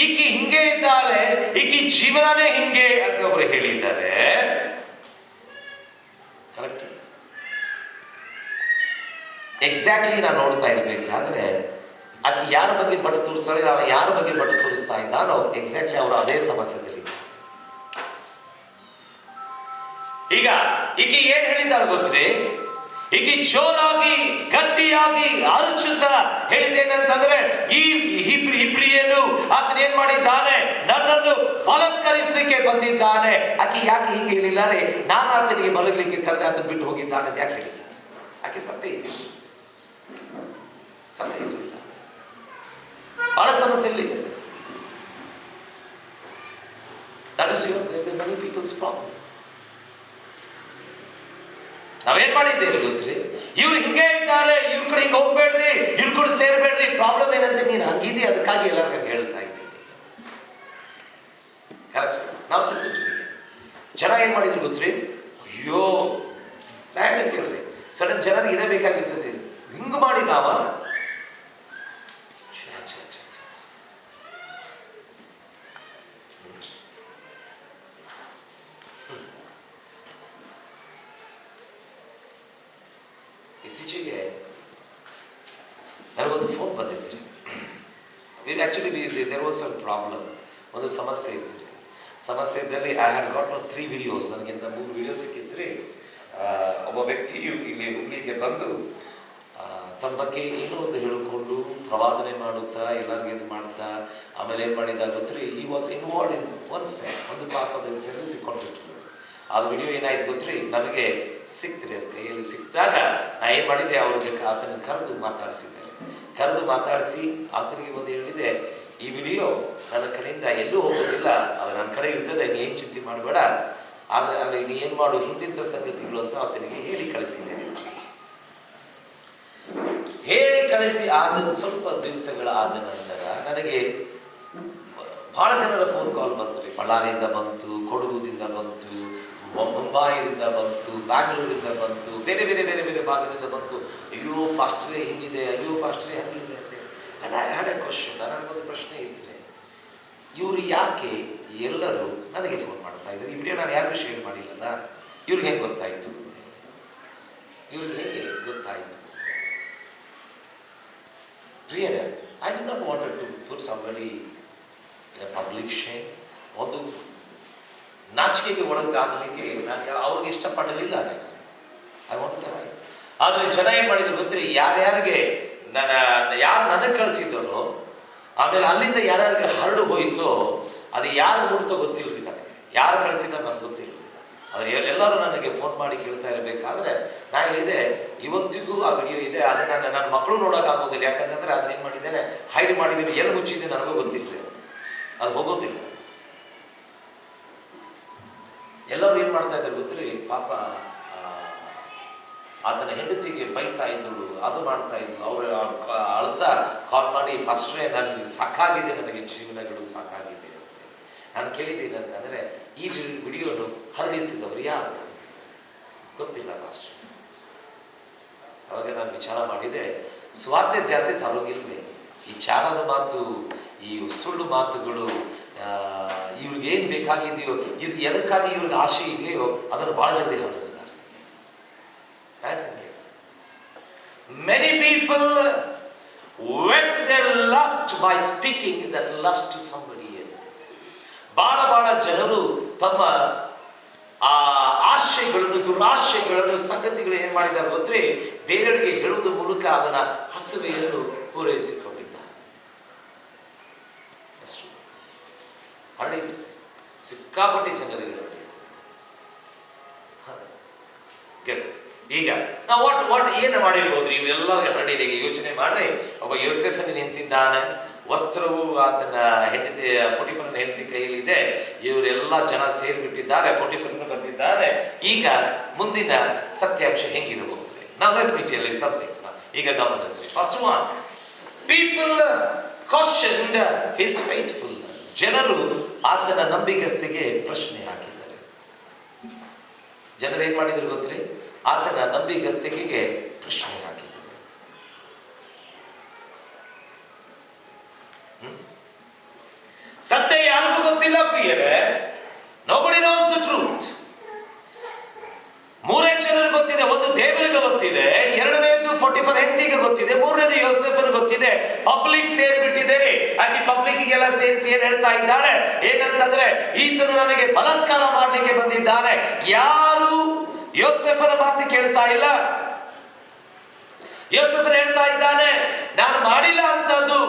[SPEAKER 1] ಈಕಿ ಹಿಂಗೆ ಇದ್ದಾಳೆ, ಈಕಿ ಜೀವನನೇ ಹಿಂಗೆ ಅಂತ ಒಬ್ರು ಹೇಳಿದ್ದಾರೆ. ಕರೆಕ್ಟ್? ಎಕ್ಸಾಕ್ಟ್ಲಿ ನಾನು ನೋಡ್ತಾ ಇರ್ಬೇಕಾದ್ರೆ ಆಕೆ ಯಾರ ಬಗ್ಗೆ ಬಟ್ಟು ತೋರಿಸ್ತಾಳೆ, ಅವ ಯಾರ ಬಗ್ಗೆ ಬಟ್ಟು ತೋರಿಸ್ತಾ ಇದ್ದಾನೋ ಎಕ್ಸಾಕ್ಟ್ಲಿ ಅವರು ಅದೇ ಸಮಸ್ಯೆದಲ್ಲಿ. ಈಗ ಈಕೆ ಏನ್ ಹೇಳಿದ್ದಾಳೆ ಗೊತ್ತೇ, ಈಕೆ ಜೋರಾಗಿ ಗಟ್ಟಿಯಾಗಿ ಅರುಚುತ್ತಾ ಹೇಳಿದೇನಂತಂದ್ರೆ, ಈ ಹಿಬ್ರಿಯನು ಆತನ ಏನ್ ಮಾಡಿದ್ದಾನೆ, ನನ್ನನ್ನು ಬಲತ್ಕರಿಸಲಿಕ್ಕೆ ಬಂದಿದ್ದಾನೆ. ಆಕೆ ಯಾಕೆ ಹೀಗೆ ಹೇಳಿಲ್ಲಾರೆ, ನಾನು ಆತನಿಗೆ ಮಲಗಲಿಕ್ಕೆ ಕರೆದ ಆತನ ಬಿಟ್ಟು ಹೋಗಿದ್ದಾನೆ ಅಂತ ಯಾಕೆ ಹೇಳಿಲ್ಲ? ಆಕೆ ಸತ್ಯ ಇದೆ, ಸತ್ಯ ಇರಲಿಲ್ಲ. ಬಹಳ ಸಮಸ್ಯೆಗಳಿದೆ. That is many people's problem. ನಾವೇನ್ ಮಾಡಿದ್ದೇವೆ ಗೊತ್ತ್ರಿ, ಇವ್ರು ಹಿಂಗೆ ಇದ್ದಾರೆ, ಇವ್ರ ಕಡೆ ಹಿಂಗೆ ಹೋಗ್ಬೇಡ್ರಿ, ಇವ್ರ ಕೂಡ ಸೇರ್ಬೇಡ್ರಿ. ಪ್ರಾಬ್ಲಮ್ ಏನಂತ ನೀನು ಹಂಗಿದೆ, ಅದಕ್ಕಾಗಿ ಎಲ್ಲರಿಗೂ ಹೇಳ್ತಾ ಇದ್ದೀನಿ. ಕರೆಕ್ಟ್? ನಾವು ಜನ ಏನ್ ಮಾಡಿದ್ರು ಗೊತ್ತ್ರಿ, ಅಯ್ಯೋ ಕೇಳ್ರಿ, ಸಡನ್ ಜನರಿಗೆ ಇದೇ ಬೇಕಾಗಿರ್ತದೆ. ಹಿಂಗ್ ಮಾಡಿದಾವ, ಇತ್ತೀಚೆಗೆ ನನಗೊಂದು ಫೋನ್ ಬಂದಿತ್ತು. Actually there was some problem, ಒಂದು ಸಮಸ್ಯೆ ಇತ್ತು. ಸಮಸ್ಯೆ ಇದ್ದಲ್ಲಿ ಐ ಹ್ಯಾಡ್ ಗಾಟ್ 3 ವಿಡಿಯೋಸ್, ನನಗಿಂತ 3 ವಿಡಿಯೋ ಸಿಕ್ಕಿದ್ರಿ. ಒಬ್ಬ ವ್ಯಕ್ತಿಯು ಇಲ್ಲಿ ಹುಬ್ಳಿಗೆ ಬಂದು ತನ್ನ ಬಗ್ಗೆ ಏನೋ ಒಂದು ಹೇಳಿಕೊಂಡು ಪ್ರವಾದನೆ ಮಾಡುತ್ತಾ ಎಲ್ಲರಿಗೂ ಇದು ಮಾಡ್ತಾ, ಆಮೇಲೆ ಏನು ಮಾಡಿದ ಗೊತ್ತ್ರಿ, ಈ ವಾಸ್ ಇನ್ವಾಲ್ಡ್ ಇನ್ ಒಂದು ಪಾಪದ ವಿಷಯದಲ್ಲಿ ಸಿಕ್ಕೊಂಡಿದ್ರು. ಅದು ವಿಡಿಯೋ ಏನಾಯ್ತು ಗೊತ್ತ್ರಿ, ನಮಗೆ ಸಿಕ್ತ್ರಿ, ಅದು ಕೈಯಲ್ಲಿ ಸಿಕ್ಕಿದಾಗ ನಾ ಏನು ಮಾಡಿದ್ದೆ, ಅವ್ರಿಗೆ ಆತನ ಕರೆದು ಮಾತಾಡಿಸಿ ಆತನಿಗೆ ಒಂದು ಹೇಳಿದೆ, ಈ ವಿಡಿಯೋ ನನ್ನ ಕಡೆಯಿಂದ ಎಲ್ಲೂ ಹೋಗೋದಿಲ್ಲ, ಅದು ನನ್ನ ಕಡೆ ಇರ್ತದೆ, ನೀ ಏನು ಚಿಂತೆ ಮಾಡಬೇಡ, ಆದರೆ ಅಲ್ಲಿ ನೀ ಏನು ಮಾಡು, ಹಿಂದಿನ ಸಂಗತಿಗಳು ಅಂತ ಆತನಿಗೆ ಹೇಳಿ ಕಳಿಸಿದ್ದೇನೆ. ಹೇಳಿ ಕಳಿಸಿ ಆದ ಸ್ವಲ್ಪ ದಿವಸಗಳ ಆದ ನಂತರ ನನಗೆ ಬಹಳ ಜನರ ಫೋನ್ ಕಾಲ್ ಬಂತು ರೀ. ಬಳ್ಳಾರಿಯಿಂದ ಬಂತು, ಕೊಡಗುದಿಂದ ಬಂತು, ಮುಂಬೈದಿಂದ ಬಂತು, ಬ್ಯಾಂಗ್ಳೂರಿಂದ ಬಂತು, ಬೇರೆ ಬೇರೆ ಬೇರೆ ಬೇರೆ ಭಾಗದಿಂದ ಬಂತು. ಅಯ್ಯೋ ಪಾಸ್ಟ್ರೇ ಹಿಂಗಿದೆ, ಅಯ್ಯೋ ಪಾಸ್ಟ್ರೇ ಹಂಗಿದೆ ಅಂತ. And I had A question. ನನಗೊಂದು ಪ್ರಶ್ನೆ ಇದ್ದರೆ, ಇವರು ಯಾಕೆ ಎಲ್ಲರೂ ನನಗೆ ಫೋನ್ ಮಾಡ್ತಾ ಇದ್ದಾರೆ? ಈ ವಿಡಿಯೋ ನಾನು ಯಾರಿಗೂ ಶೇರ್ ಮಾಡಿಲ್ಲಲ್ಲ, ಇವ್ರಿಗೆ ಹೇಗೆ ಗೊತ್ತಾಯಿತು? Really, I did not want to put somebody in a public shame. ಒಂದು ನಾಚಿಕೆಗೆ ಒಳಗಾಗಲಿಕ್ಕೆ ನಾನು ಅವ್ರಿಗೆ ಇಷ್ಟಪಡಲಿಲ್ಲ. I want to hide. ಆದ್ರೆ ಜನ ಏನ್ ಮಾಡಿದ್ರು ಗೊತ್ತ್ರಿ, ಯಾರ್ಯಾರಿಗೆ ಯಾರು ನನಗೆ ಕಳಿಸಿದ್ದನೋ ಆಮೇಲೆ ಅಲ್ಲಿಂದ ಯಾರ್ಯಾರಿಗೆ ಹರಡು ಹೋಯ್ತೋ ಅದು ಯಾರು ಮುಡ್ತೋ ಗೊತ್ತಿಲ್ರಿ ನನಗೆ, ಯಾರು ಕಳಿಸಿದ ನನಗೆ ಗೊತ್ತಿಲ್ಲ. ಆದ್ರೆ ಎಲ್ಲರೂ ನನಗೆ ಫೋನ್ ಮಾಡಿ ಕೇಳ್ತಾ ಇರಬೇಕಾದ್ರೆ ನಾ ಹೇಳಿದೆ ಇವತ್ತಿಗೂ ಆ ವಿಡಿಯೋ ಇದೆ, ಅದನ್ನ ನನ್ನ ಮಕ್ಕಳು ನೋಡೋಕೆ ಆಗೋದಿಲ್ಲ. ಯಾಕಂತಂದ್ರೆ ಅದನ್ನ ಏನ್ ಮಾಡಿದ್ದೇನೆ, ಹೈಡ್ ಮಾಡಿದ್ದೀನಿ, ಎಲ್ಲಿ ಮುಚ್ಚಿದ್ದೆ ನನಗೂ ಗೊತ್ತಿಲ್ಲ, ಅದು ಹೋಗೋದಿಲ್ಲ. ಎಲ್ಲರೂ ಏನ್ ಮಾಡ್ತಾ ಇದ್ದಾರೆ ಗೊತ್ತ್ರಿ, ಪಾಪ ಆತನ ಹೆಂಡತಿಗೆ ಬೈತಾ ಇದ್ದಳು, ಅದು ಮಾಡ್ತಾ ಇದ್ಳು. ಅವರು ಅಳ್ತಾ ಕಾಲ್ ಮಾಡಿ, ಫಸ್ಟ್ರೇ ನನಗೆ ಸಾಕಾಗಿದೆ, ನನಗೆ ಜೀವನಗಳು ಸಾಕಾಗಿದೆ. ನಾನು ಕೇಳಿದ್ದೀನಿ ಅಂದರೆ ಈ ವಿಡಿಯೋನು ಹರಡಿಸಿದವರು ಯಾರು ಗೊತ್ತಿಲ್ಲ ಮಾಸ್ಟರ್. ಅವಾಗ ನಾನು ವಿಚಾರ ಮಾಡಿದೆ, ಸ್ವಾರ್ಥ ಜಾಸ್ತಿ ಸಾರೋಗಿಲ್ವೇ? ಈ ಚಾಣದ ಮಾತು, ಈ ಸುಳ್ಳು ಮಾತುಗಳು, ಇವ್ರಿಗೆ ಏನು ಬೇಕಾಗಿದೆಯೋ, ಇದು ಎದಕ್ಕಾಗಿ ಇವ್ರಿಗೆ ಆಸೆ ಇದೆಯೋ ಅದನ್ನು ಬಹಳ ಜಲ್ದಿ ಹರಡಿಸ್ತಾರೆ. Many people whet their lust by speaking that lust to somebody else. ಬಹಳ ಜನರು ತಮ್ಮ ಆ ಆಶಯಗಳನ್ನು, ದುರಾಶಯಗಳನ್ನು, ಸಂಗತಿಗಳು ಏನ್ ಮಾಡಿದ್ದಾರೆ ಗೊತ್ತೇ, ಬೇರೆಯವರಿಗೆ ಹೇಳುವುದರ ಮೂಲಕ ಅದನ್ನ ಹಸಿವೆಯನ್ನು ಪೂರೈಸಿಕೊಂಡಿದ್ದಾರೆ. ಅಷ್ಟು ಹರಡಿದೆ, ಸಿಕ್ಕಾಪಟ್ಟೆ ಜನರಿಗೆ ಹರಡಿದೆ. ಈಗ ನಾವು ಒಟ್ಟು ಏನು ಮಾಡಿರ್ಬೋದ್ರಿ, ಇವರೆಲ್ಲರಿಗೂ ಹರಡಿದೆ. ಯೋಚನೆ ಮಾಡ್ರಿ, ಒಬ್ಬ ಯೋಸೆಫನ ನಿಂತಿದ್ದಾನೆ, ವಸ್ತ್ರವು ಆತನ ಹೆಂಡತಿ ಪೋಟಿಫರನ ಹೆಂಡತಿ ಕೈಯಲ್ಲಿದೆ, ಇವರೆಲ್ಲ ಜನ ಸೇರಿಬಿಟ್ಟಿದ್ದಾರೆ, ಪೋಟಿಫರನ ಬಂದಿದ್ದಾರೆ. ಈಗ ಮುಂದಿನ ಸತ್ಯಾಂಶ ಹೆಂಗಿರಬಹುದು? ನಾವು let me tell you some things. ಈಗ ಗಮನಿಸಿ. First one, people questioned his faithfulness. ಜನರು ಆತನ ನಂಬಿಕಸ್ತಿಗೆ ಪ್ರಶ್ನೆ ಹಾಕಿದ್ದಾರೆ. ಜನರು ಏನ್ ಮಾಡಿದ್ರು ಗೊತ್ತ್ರಿ, ಆತನ ನಂಬಿಗಸ್ತಿಕೆಗೆ ಪ್ರಶ್ನೆ ಹಾಕಿದ್ದಾರೆ. ಸತ್ಯ ಯಾರಿಗೂ ಗೊತ್ತಿಲ್ಲ ಪ್ರಿಯರೇ. Nobody knows the truth. ಮೂರೇ ಜನರು ಗೊತ್ತಿದೆ. ಒಂದು ದೇವರಿಗೆ ಗೊತ್ತಿದೆ, ಎರಡನೇದು ಪೋಟಿಫರ್ ಹೆಂಡತಿಗೆ ಗೊತ್ತಿದೆ, ಮೂರನೇದು ಯೋಸೆಫನಿಗೆ ಗೊತ್ತಿದೆ. ಪಬ್ಲಿಕ್ ಸೇರಿಬಿಟ್ಟಿದ್ದೇನೆ. ಆಕೆ ಪಬ್ಲಿಕ್ಗೆಲ್ಲ ಸೇರಿಸಿ ಏನ್ ಹೇಳ್ತಾ ಇದ್ದಾಳೆ ಏನಂತಂದ್ರೆ, ಈತನು ನನಗೆ ಬಲಾತ್ಕಾರ ಮಾಡಲಿಕ್ಕೆ ಬಂದಿದ್ದಾನೆ. ಯಾರು ಯೋಸೆಫನ ಮಾತು ಕೇಳ್ತಾ ಇಲ್ಲ. ಯೋಸೆಫನ್ ಹೇಳ್ತಾ ಇದ್ದಾನೆ, ನಾನು ಮಾಡಿಲ್ಲ ಅಂತದ್ದು,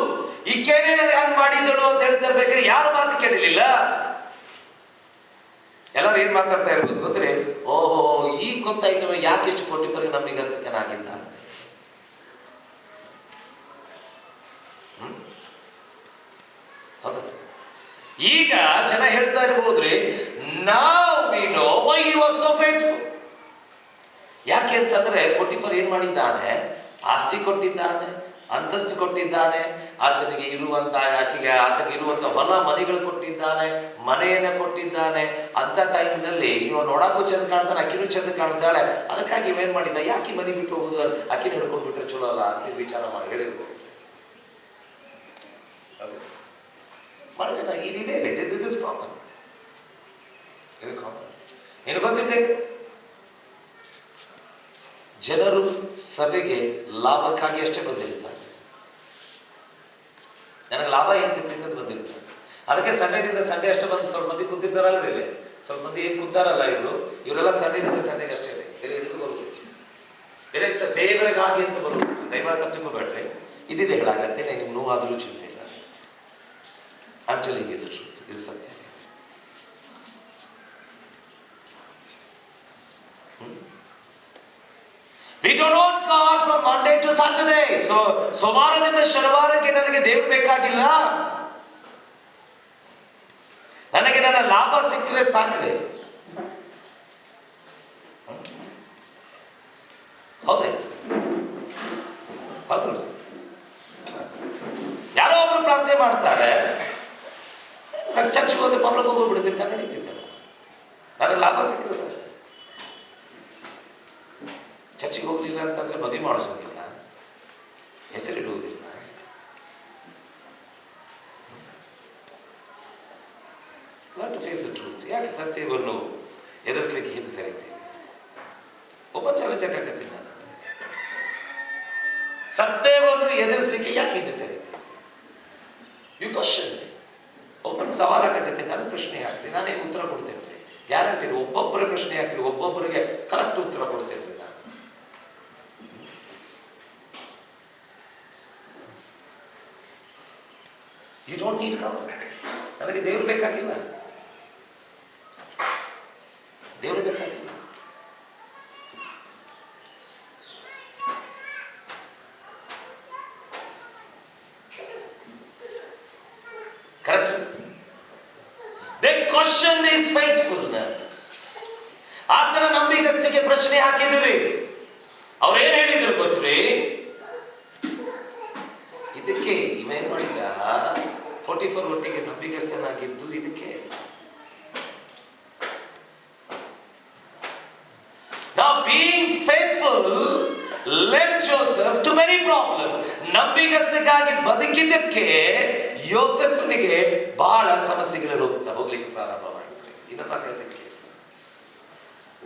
[SPEAKER 1] ಈಕೆನೇ ನನಗೆ ಹಂಗೆ ಮಾಡಿದಳು ಅಂತ ಹೇಳ್ತಾ ಇರ್ಬೇಕಾದ್ರೆ ಯಾರು ಮಾತು ಕೇಳಲಿಲ್ಲ. ಎಲ್ಲರೂ ಏನ್ ಮಾತಾಡ್ತಾ ಇರ್ಬೋದು ಗೊತ್ತೇ, ಓಹೋ ಈಗ ಗೊತ್ತಾಯ್ತು ಯಾಕೆ ಎಷ್ಟು ಪೋಟಿಫರ್ಗೆ ನಂಬಿಗಸ್ತನಾಗಿದ್ದ ಅಂತ. ಹೌದು, ಈಗ ಜನ ಹೇಳ್ತಾ ಇರ್ಬೋದ್ರಿ, now we know why he was so faithful. ಯಾಕೆ ಅಂತಂದ್ರೆ ಪೋಟಿಫರ್ ಏನ್ ಮಾಡಿದ್ದಾನೆ, ಆಸ್ತಿ ಕೊಟ್ಟಿದ್ದಾನೆ, ಅಂತಸ್ತು ಕೊಟ್ಟಿದ್ದಾನೆ, ಆತನಿಗೆ ಇರುವಂತ ಆತನಿಗೆ ಇರುವಂತ ಹೊಲ ಮನೆಗಳು ಕೊಟ್ಟಿದ್ದಾನೆ, ಮನೆಯನ್ನ ಕೊಟ್ಟಿದ್ದಾನೆ. ಅಂತ ಟೈಮ್ನಲ್ಲಿ ಇವ ನೋಡಕ್ಕೂ ಚಂದ ಕಾಣ್ತಾನೆ, ಅಕ್ಕಿನೂ ಚಂದ ಕಾಣ್ತಾಳೆ. ಅದಕ್ಕಾಗಿ ಇವೇನ್ ಮಾಡಿದ್ದ, ಯಾಕೆ ಮನೆ ಬಿಟ್ಟು ಹೋಗುದು, ಅಕ್ಕಿನ ಹಿಡ್ಕೊಂಡು ಬಿಟ್ರೆ ಚಲೋ ಅಲ್ಲ ಅಂತ ವಿಚಾರ ಮಾಡಿ ಹೇಳಿರ್ಬೋದು. ಬಹಳ ಜನ ಇದಿದೆ, ದಿಸ್ ಕಾಮನ್. ಇದು ಕಾಮನ್. ಏನು ಗೊತ್ತಿದೆ, ಜನರು ಸಭೆಗೆ ಲಾಭಕ್ಕಾಗಿ ಅಷ್ಟೇ ಬಂದಿರ್ತಾರೆ. ನನಗೆ ಲಾಭ ಏನ್ ಸಿಗ್ತೈತೆ ಅಂತ ಬಂದಿರ್ತಾರೆ. ಅದಕ್ಕೆ ಸಂಡೇದಿಂದ ಸಂಡೇ ಅಷ್ಟೇ ಬಂದು ಸ್ವಲ್ಪ ಮಂದಿ ಕುಂತಿರ್ತಾರಲ್ಲ, ಬೇರೆ ಸ್ವಲ್ಪ ಮಂದಿ ಏನ್ ಕುಂತಾರಲ್ಲ ಇವರೆಲ್ಲ ಸಂಡೇದಿಂದ ಸಂಡೇಗೆ ಅಷ್ಟೇ ಇದೆ, ಬೇರೆ ಎದಕ್ಕೂ ಬರುವುದು ಬೇರೆ ದೇವರಿಗಾಗಿ ಅಂತ ಬರುವುದು. ದಯಮಾಡಿ ತಪ್ಪಿಕೋಬೇಡ್ರಿ, ಇದಿದೆ ಹೇಳಾಗತ್ತೆ, ನಿಮ್ಗೆ ನೋವಾದರೂ ಚಿಂತೆ ಇಲ್ಲ. I'm telling you the truth. ಇದು ಸತ್ಯ. We don't want God from Monday to Saturday. So ಸೋಮವಾರದಿಂದ ಶನಿವಾರಕ್ಕೆ ನನಗೆ ದೇವರು ಬೇಕಾಗಿಲ್ಲ. ನನಗೆ ನನ್ನ ಲಾಭ ಸಿಕ್ಕರೆ ಸಾಕ್ರೆ. ಹೌದೇ? ಹೌದು. ಯಾರೋ ಒಬ್ರು ಪ್ರಾರ್ಥನೆ ಮಾಡ್ತಾರೆ, ಚರ್ಚ್ಗೆ ಹೋದ್ರೆ ಪರ್ಲಕ್ಕೆ ಹೋಗ್ಬಿಡ್ತಿರ್ತಾರೆ, ನಡೀತಿರ್ತಾರೆ. ನನಗೆ ಲಾಭ ಸಿಕ್ಕರೆ ಸರ್. ಚರ್ಚಿಗೆ ಹೋಗ್ಲಿಲ್ಲ ಅಂತಂದ್ರೆ ಮದುವೆ ಮಾಡಿಸೋದಿಲ್ಲ, ಹೆಸರಿಡುವುದಿಲ್ಲ. Face the truth. ಯಾಕೆ ಸತ್ಯವನ್ನು ಎದುರಿಸಲಿಕ್ಕೆ ಹಿಂದೆ ಸರಿತೀವಿ? ಒಬ್ಬ ಚಾಲೆಂಜ್ ಆಗತ್ತೀನಿ ನಾನು, ಸತ್ಯವನ್ನು ಎದುರಿಸಲಿಕ್ಕೆ ಯಾಕೆ ಹಿಂದೆ ಸರಿತೀವಿ? You question. ಒಬ್ಬನ ಸವಾಲಾಗತ್ತೀನಿ, ನನ್ನ ಪ್ರಶ್ನೆ ಹಾಕ್ತೀನಿ, ನಾನೇ ಉತ್ತರ ಕೊಡ್ತೇನೆ. ಗ್ಯಾರಂಟಿ ಒಬ್ಬೊಬ್ಬರ ಪ್ರಶ್ನೆ ಹಾಕ್ತೀನಿ, ಒಬ್ಬೊಬ್ಬರಿಗೆ ಕರೆಕ್ಟ್ ಉತ್ತರ ಕೊಡ್ತೇನೆ ನಾನು. You don't need God. ನನಗೆ ದೇವರು ಬೇಕಾಗಿಲ್ಲ, ದೇವರು ಬೇಕಾಗಿಲ್ಲ. Correct. The question is faithfulness. ಆತನ ನಂಬಿಗಸ್ತಿಕೆ ಪ್ರಶ್ನೆ ಹಾಕಿದ್ರಿ. ಅವ್ರು ಏನ್ ಹೇಳಿದ್ರು ಗೊತ್ತ್ರಿ? ಇದಕ್ಕೆ ಇವೇನ್ ಮಾಡಿದ, 44 ಒಟ್ಟಿಗೆ ನಂಬಿಗಸ್ತನಾಗಿದ್ದು ಇದಕ್ಕೆ. Now being faithful led Joseph to many problems. ನಂಬಿಗಸ್ತಿಗಾಗಿ ಬದುಕಿದ್ದಕ್ಕೆ ಯೋಸೆಫನಿಗೆ ಬಹಳ ಸಮಸ್ಯೆಗಳು ಹೋಗ್ಲಿಕ್ಕೆ ಪ್ರಾರಂಭವಾಗಿದೆ. ಇನ್ನೊಂದು ಮಾತು ಹೇಳ್ತೀನಿ,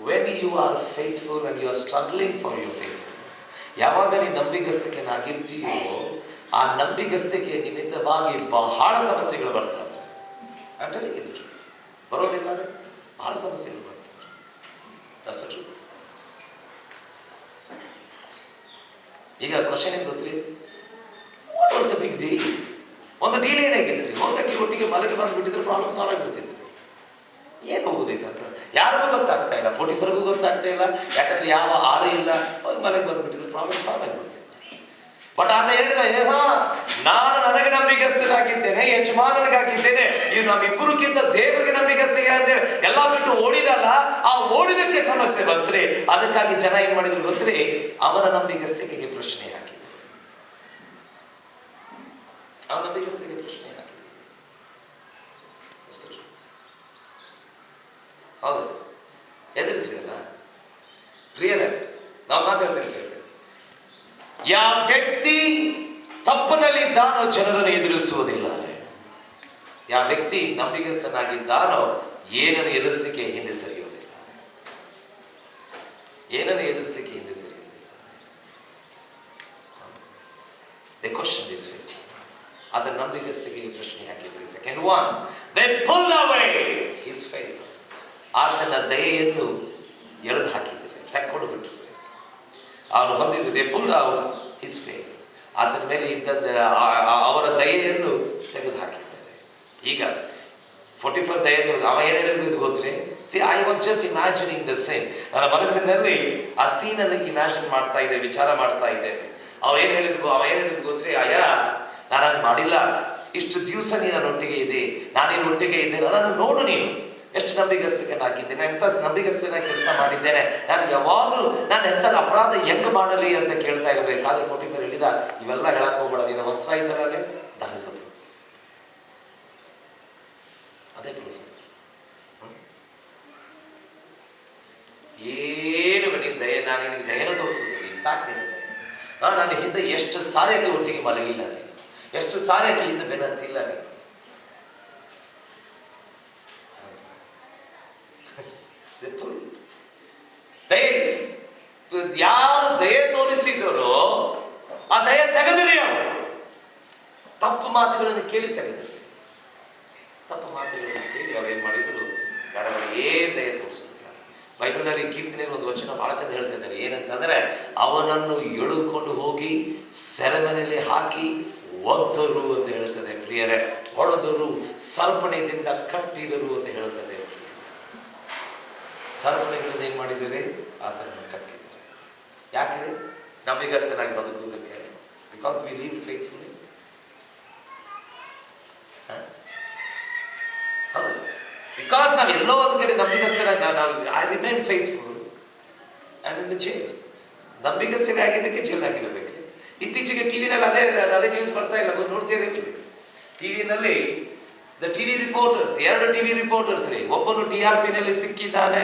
[SPEAKER 1] when you are faithful and you are struggling for your faithfulness, ಯಾವಾಗ ನೀನು ನಂಬಿಗಸ್ತಿಕೆನಾಗಿರ್ತೀಯೋ ಆ ನಂಬಿಗಸ್ತಿಕೆ ನಿಮಿತ್ತವಾಗಿ ಬಹಳ ಸಮಸ್ಯೆಗಳು ಬರ್ತವೆ. ಅಂದರೆ ಇದಕ್ಕೆ ಬರೋದಿಲ್ಲ, ಬಹಳ ಸಮಸ್ಯೆಗಳು ಬರ್ತವೆ. That's the truth. ಈಗ ಕ್ವಶನ್ ಏನ್ ಗೊತ್ತ್ರಿ? What was the big deal? ಒಂದು ಡೀಲ್ ಏನಾಗಿತ್ರಿ? ಹೋಗಕ್ಕೆ ಒಟ್ಟಿಗೆ ಮಲಗಿ ಬಂದ್ಬಿಟ್ಟಿದ್ರೆ ಪ್ರಾಬ್ಲಮ್ ಸಾಲ್ವ್ ಆಗಿಬಿಡ್ತಿತ್ತು. ಏನು ಹೋಗುದೈತೆ ಅಂತ ಯಾರಿಗೂ ಗೊತ್ತಾಗ್ತಾ ಇಲ್ಲ, 44ಗೂ ಗೊತ್ತಾಗ್ತಾ ಇಲ್ಲ. ಯಾಕಂದ್ರೆ ಯಾವ ಆಳೆ ಇಲ್ಲ, ಹೋಗಿ ಮನೆಗೆ ಬಂದ್ಬಿಟ್ಟಿದ್ರೆ ಪ್ರಾಬ್ಲಮ್ ಸಾಲ್ವ್ ಆಗಿಬಿಡ್ತಿತ್ತು. ಬಟ್ ಆತ ಹೇಳಿದ, ನಾನು ನನಗೆ ನಂಬಿಗಸ್ತನಾಗಿದ್ದೇನೆ, ಯಜಮಾನನಿಗಾಗಿದ್ದೇನೆ, ಇವು ನಮ್ಮಿಬ್ಬರಿಗಿಂತ ದೇವರಿಗೆ ನಂಬಿಗಸ್ತಿಗೆ ಅಂತೇಳಿ ಎಲ್ಲ ಬಿಟ್ಟು ಓಡಿದಲ್ಲ. ಆ ಓಡಿದಕ್ಕೆ ಸಮಸ್ಯೆ ಬಂತ್ರಿ. ಅದಕ್ಕಾಗಿ ಜನ ಏನ್ ಮಾಡಿದ್ರು ಗೊತ್ತ್ರಿ? ಅವನ ನಂಬಿಗಸ್ತಿಕೆಗೆ ಪ್ರಶ್ನೆ ಹಾಕಿದ್ರು. ಅವನ ನಂಬಿಗಸ್ತಿಗೆ ಪ್ರಶ್ನೆ ಹಾಕಿದ್ರು. ಹೌದು, ಎದುರಿಸಿರಲ್ಲ ಪ್ರಿಯರೇ. ನಾವು ಮಾತಾಡ್ತೇವೆ, ಯಾವ ವ್ಯಕ್ತಿ ತಪ್ಪಿನಲ್ಲಿದ್ದಾನೋ ಜನರನ್ನು ಎದುರಿಸುವುದಿಲ್ಲ. ಯಾವ ವ್ಯಕ್ತಿ ನಂಬಿಗಸ್ತನಾಗಿದ್ದಾನೋ ಏನನ್ನು ಎದುರಿಸಲಿಕ್ಕೆ ಹಿಂದೆ ಸರಿಯೋದಿಲ್ಲ. ಏನನ್ನು ಎದುರಿಸಲಿಕ್ಕೆ ಹಿಂದೆ ಸರಿಯೋದಿಲ್ಲ. The question is faithfulness. ಅದರ ನಂಬಿಗಸ್ತಿಕೆಗೆ ಪ್ರಶ್ನೆ ಹಾಕಿದ್ರಿ. Second one, they pulled away his faith. ಆತನ ದಯೆಯನ್ನು ಎಳೆದು ಹಾಕಿದ್ದಾರೆ, ತಕ್ಕೊಂಡು ಬಿಟ್ಟರು. ಅವನು ಹೊಂದಿದ್ದು they pulled out his faith. ಆತನ ಮೇಲೆ ಇದ್ದಂತ ಅವರ ದಯೆಯನ್ನು ತೆಗೆದು ಹಾಕಿದ್ದಾರೆ. ಈಗ 44 ದಯೆ ಅವ ಏನು ಹೇಳಿದ್ರು ಗೊತ್ತ್ರಿ? I was just imagining the same. ನನ್ನ ಮನಸ್ಸಿನಲ್ಲಿ ಆ ಸೀನನ್ನು ಇಮ್ಯಾಜಿನ್ ಮಾಡ್ತಾ ಇದ್ದೆ, ವಿಚಾರ ಮಾಡ್ತಾ ಇದ್ದೇನೆ. ಅವ ಏನು ಹೇಳಿದ್ರು ಗೊತ್ತ್ರಿ? ಅಯ್ಯ, ನಾನು ಮಾಡಿಲ್ಲ, ಇಷ್ಟು ದಿವಸ ನೀನು ನನ್ನೊಟ್ಟಿಗೆ ಇದೆ, ನಾನೇನು ಒಟ್ಟಿಗೆ ಇದ್ದೇನೆ, ನಾನು ನೋಡು, ನೀನು ಎಷ್ಟು ನಂಬಿಗಸ್ತನಾಗಿದ್ದೇನೆ, ಎಂಥ ನಂಬಿಗಸ್ತನಾಗಿ ಕೆಲಸ ಮಾಡಿದ್ದೇನೆ, ನಾನು ಯಾವಾಗಲೂ ನಾನು ಎಂಥ ಅಪರಾಧ ಹೆಂಗೆ ಮಾಡಲಿ ಅಂತ ಕೇಳ್ತಾ ಇರಬೇಕಾದ್ರೆ 44 ಹೇಳಿದ, ಇವೆಲ್ಲ ಹೇಳಕ್ ಹೋಗ್ಬೇಡ, ನಿನ್ನ ವಸ್ತ್ರ ಐತರಲ್ಲೇ ಧರಿಸಲು. ಅದೇ ಪ್ರೂಫ್. ಏನು ನೀನು ದಯೆ, ನಾನು ನಿನಗೆ ದಯೆನೂ ತೋರಿಸುವುದಿಲ್ಲ, ಈಗ ಸಾಕು ನಿನ್ನ ದಯೆ. ನಾನು ಹಿಂದೆ ಎಷ್ಟು ಸಾರಿ ಆಕೆ ಒಟ್ಟಿಗೆ ಮಲಗಿಲ್ಲ ನೀನು, ಎಷ್ಟು ಸಾರಿ ಆಕೆ ಹಿಂದೆ ಬೆನ್ನತ್ತಿಲ್ಲ ನೀನು. ಯಾರು ದಯೆ ತೋರಿಸಿದರೋ ಆ ದಯೆ ತೆಗೆದಿರಿ. ಅವರು ತಪ್ಪು ಮಾತುಗಳನ್ನು ಕೇಳಿ ತೆಗೆದರು. ತಪ್ಪು ಮಾತುಗಳನ್ನು ಕೇಳಿ ಅವ್ರು ಏನ್ ಮಾಡಿದ್ರು? ಏನ್ ದಯೆ ತೋರಿಸಿದ್ರು. ಬೈಬಲ್ನಲ್ಲಿ ಕೀರ್ತನೆಯಲ್ಲಿ ಒಂದು ವಚನ ಬಹಳ ಚಂದ ಹೇಳ್ತಾ ಇದ್ದಾರೆ. ಏನಂತಂದ್ರೆ, ಅವನನ್ನು ಎಳುಕೊಂಡು ಹೋಗಿ ಸೆರೆಮನೆಯಲ್ಲಿ ಹಾಕಿ ಒದ್ದರು ಅಂತ ಹೇಳ್ತದೆ ಪ್ರಿಯರೇ. ಹೊಡೆದರು, ಸರ್ಪಣೆಯಿಂದ ಕಟ್ಟಿದರು ಅಂತ ಹೇಳ್ತದೆ. ಸರ್ಪಣೆಗಳಿಂದ ಏನ್ ಮಾಡಿದರೆ? ಆತನನ್ನು ಕಟ್ಟಿದ್ದಾರೆ. ಯಾಕೆ? ನಂಬಿಗಸ್ತನಾಗಿ ಬದುಕುವುದಕ್ಕೆ. Because we live faithfully. ಹೌದು, ಬಿಕಾಸ್ ನಾವು ಎಲ್ಲೋ ಒಂದು ಕಡೆ ನಂಬಿಗಸ್ತರಾಗಿ I remain faithful, I am in the jail. ನಂಬಿಗಸ್ತರಾಗಿದ್ದಕ್ಕೆ ಜೈಲ್ ಆಗಿರಬೇಕು. ಇತ್ತೀಚೆಗೆ ಟಿವಿನಲ್ಲಿ ಅದೇ ನ್ಯೂಸ್ ಬರ್ತಾ ಇಲ್ಲ, ನೋಡ್ತೀರಿ ಟಿವಿನಲ್ಲಿ? The TV reporters, 2 TV reporters ರೀ. ಒಬ್ಬನು TRP ನಲ್ಲಿ ಸಿಕ್ಕಿದ್ದಾನೆ.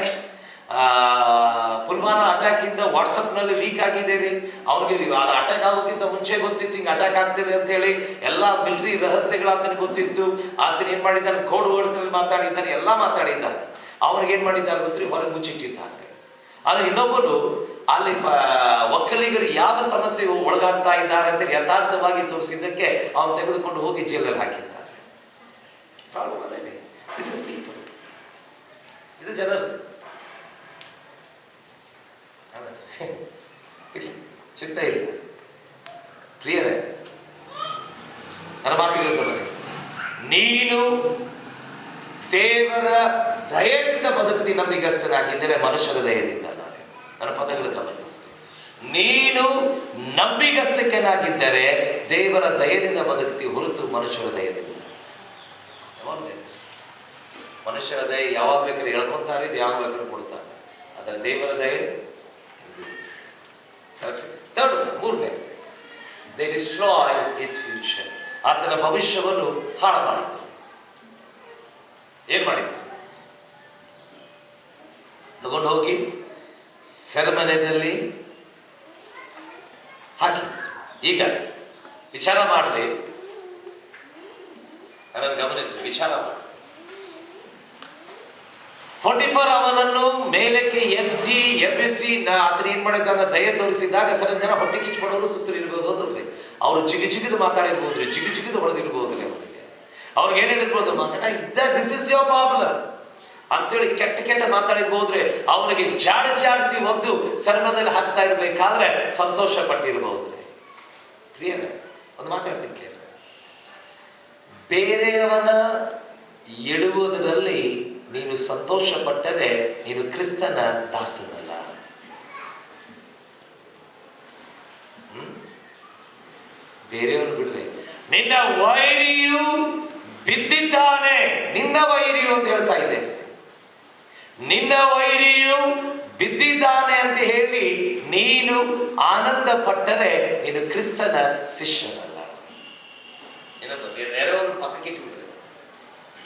[SPEAKER 1] ಪುಲ್ವಾಮಾ ಅಟ್ಯಾಕ್ ಇಂದ ವಾಟ್ಸಪ್ ನಲ್ಲಿ ಲೀಕ್ ಆಗಿದೆ ರೀ. ಅವ್ರಿಗೆ ಅದು ಅಟ್ಯಾಕ್ ಆಗೋಕ್ಕಿಂತ ಮುಂಚೆ ಗೊತ್ತಿತ್ತು ಹಿಂಗೆ ಅಟ್ಯಾಕ್ ಆಗ್ತಿದೆ ಅಂತ ಹೇಳಿ. ಎಲ್ಲ ಮಿಲಿಟರಿ ರಹಸ್ಯಗಳು ಆತನಿಗೆ ಗೊತ್ತಿತ್ತು. ಆತನ ಏನ್ ಮಾಡಿದ್ದಾನೆ? ಕೋಡ್ ವರ್ಡ್ಸ್ ನಲ್ಲಿ ಮಾತಾಡಿದ್ದಾನೆ, ಎಲ್ಲ ಮಾತಾಡಿದ್ದಾನೆ. ಅವ್ರಿಗೆ ಏನ್ ಮಾಡಿದ್ದಾರೆ ಗೊತ್ತ್ರಿ? ಹೊರಗೆ ಮುಚ್ಚಿಟ್ಟಿದ್ದಾನೆ. ಆದ್ರೆ ಇನ್ನೊಬ್ಬನು ಅಲ್ಲಿ ಒಕ್ಕಲಿಗರು ಯಾವ ಸಮಸ್ಯೆ ಒಳಗಾಗ್ತಾ ಇದ್ದಾರೆ ಅಂತ ಯಥಾರ್ಥವಾಗಿ ತೋರಿಸಿದ್ದಕ್ಕೆ ಅವನು ತೆಗೆದುಕೊಂಡು ಹೋಗಿ ಜೈಲಲ್ಲಿ ಹಾಕಿದ್ದಾನೆ. ಪ್ರಾಬ್ಲಮ್ ಅದೇ. ದಿಸ್ ಇಸ್ ಪೀಪಲ್, ಇದು ಜನರು. ಚಿಂತೆ ಇಲ್ಲ ಪ್ರಿಯರೇ, ನನ್ನ ಮಾತುಗಳು ಗಮನಿಸಿ. ನೀನು ದೇವರ ದಯದಿಂದ ಬದುಕ್ತಿ ನಂಬಿಗಸ್ತನಾಗಿದ್ದರೆ ಮನುಷ್ಯರ ದಯದಿಂದ ಅಲ್ಲ. ನನ್ನ ಪದಗಳು ಗಮನಿಸಿ. ನೀನು ನಂಬಿಗಸ್ತನಾಗಿದ್ದರೆ ದೇವರ ದಯದಿಂದ ಬದುಕ್ತಿ ಹೊರತು ಮನುಷ್ಯರ ದಯದಿಂದ. ಮನುಷ್ಯರ ದಯ ಯಾವಾಗ ಬೇಕಾದ್ರೆ ಹೇಳ್ಕೊಂತಾರೆ, ಯಾವಾಗ ಬೇಕಾದ್ರೂ ಕೊಡ್ತಾರೆ. ಆದರೆ ದೇವರ ದಯೆ ಮೂರನೇ, ದೇ ಡಿಸ್ಟ್ರಾಯ್ ಹಿಸ್ ಫ್ಯೂಚರ್. ಆತನ ಭವಿಷ್ಯವನ್ನು ಹಾಳು ಮಾಡಿದ್ದಾರೆ. ಏನ್ ಮಾಡಿದ್ದಾರೆ? ತಗೊಂಡು ಹೋಗಿ ಸೆರೆಮನೆಯಲ್ಲಿ ಹಾಕಿ. ಈಗ ವಿಚಾರ ಮಾಡ್ರಿ, ಅದನ್ನು ಗಮನಿಸಿ, ವಿಚಾರ ಮಾಡಿ. 44 ಅವನನ್ನು ಮೇಲಕ್ಕೆ ಎಬ್ಬಿಸಿ ಆತನ ಏನ್ ಮಾಡಿದಾಗ ದಯ ತೋರಿಸಿದಾಗ ಸಣ್ಣ ಜನ ಹೊಟ್ಟೆ ಕಿಚ್ಚಿಕೊಳ್ಳೋರು ಸುತ್ತಲೂ ಇರ್ಬೋದು. ಅದ್ರಲ್ಲಿ ಅವರು ಜಿಗಿದು ಮಾತಾಡಿರ್ಬೋದ್ರಿ, ಜಿಗಿದು ಹೊಡೆದಿರ್ಬೋದ್ರಿ. ಅವ್ರಿಗೆ ಏನ್ ಹೇಳಿರ್ಬೋದು, ಮಗನ ಇದ್ದ ದಿಸ್ ಇಸ್ ಯೋರ್ ಪ್ರಾಬ್ಲಮ್ ಅಂತೇಳಿ ಕೆಟ್ಟ ಮಾತಾಡಿರ್ಬೋದ್ರೆ ಅವನಿಗೆ ಜಾಡಿಸಿ ಒದ್ದು ಸರ್ಮದಲ್ಲಿ ಹಾಕ್ತಾ ಇರ್ಬೇಕಾದ್ರೆ ಸಂತೋಷ ಪಟ್ಟಿರ್ಬಹುದ್ರಿ. ಪ್ರಿಯರೇ, ಒಂದು ಮಾತಾಡ್ತೀನಿ ಕೇಳಿ. ಬೇರೆಯವನ ಎಡುವುದರಲ್ಲಿ ನೀನು ಸಂತೋಷ ಪಟ್ಟರೆ ನೀನು ಕ್ರಿಸ್ತನ ದಾಸನಲ್ಲ. ಬೇರೆಯವನು ಬಿಡ್ರೆ, ನಿನ್ನ ವೈರಿಯು ಬಿದ್ದಿದ್ದಾನೆ, ನಿನ್ನ ವೈರಿಯು ಅಂತ ಹೇಳ್ತಾ ಇದೆ. ನಿನ್ನ ವೈರಿಯು ಬಿದ್ದಿದ್ದಾನೆ ಅಂತ ಹೇಳಿ ನೀನು ಆನಂದ ಪಟ್ಟರೆ ನೀನು ಕ್ರಿಸ್ತನ ಶಿಷ್ಯನಲ್ಲ. ನೆರವನ್ನು ಪಕ್ಕಕ್ಕೆ ಇಟ್ಟುಬಿಡ್ರೆ,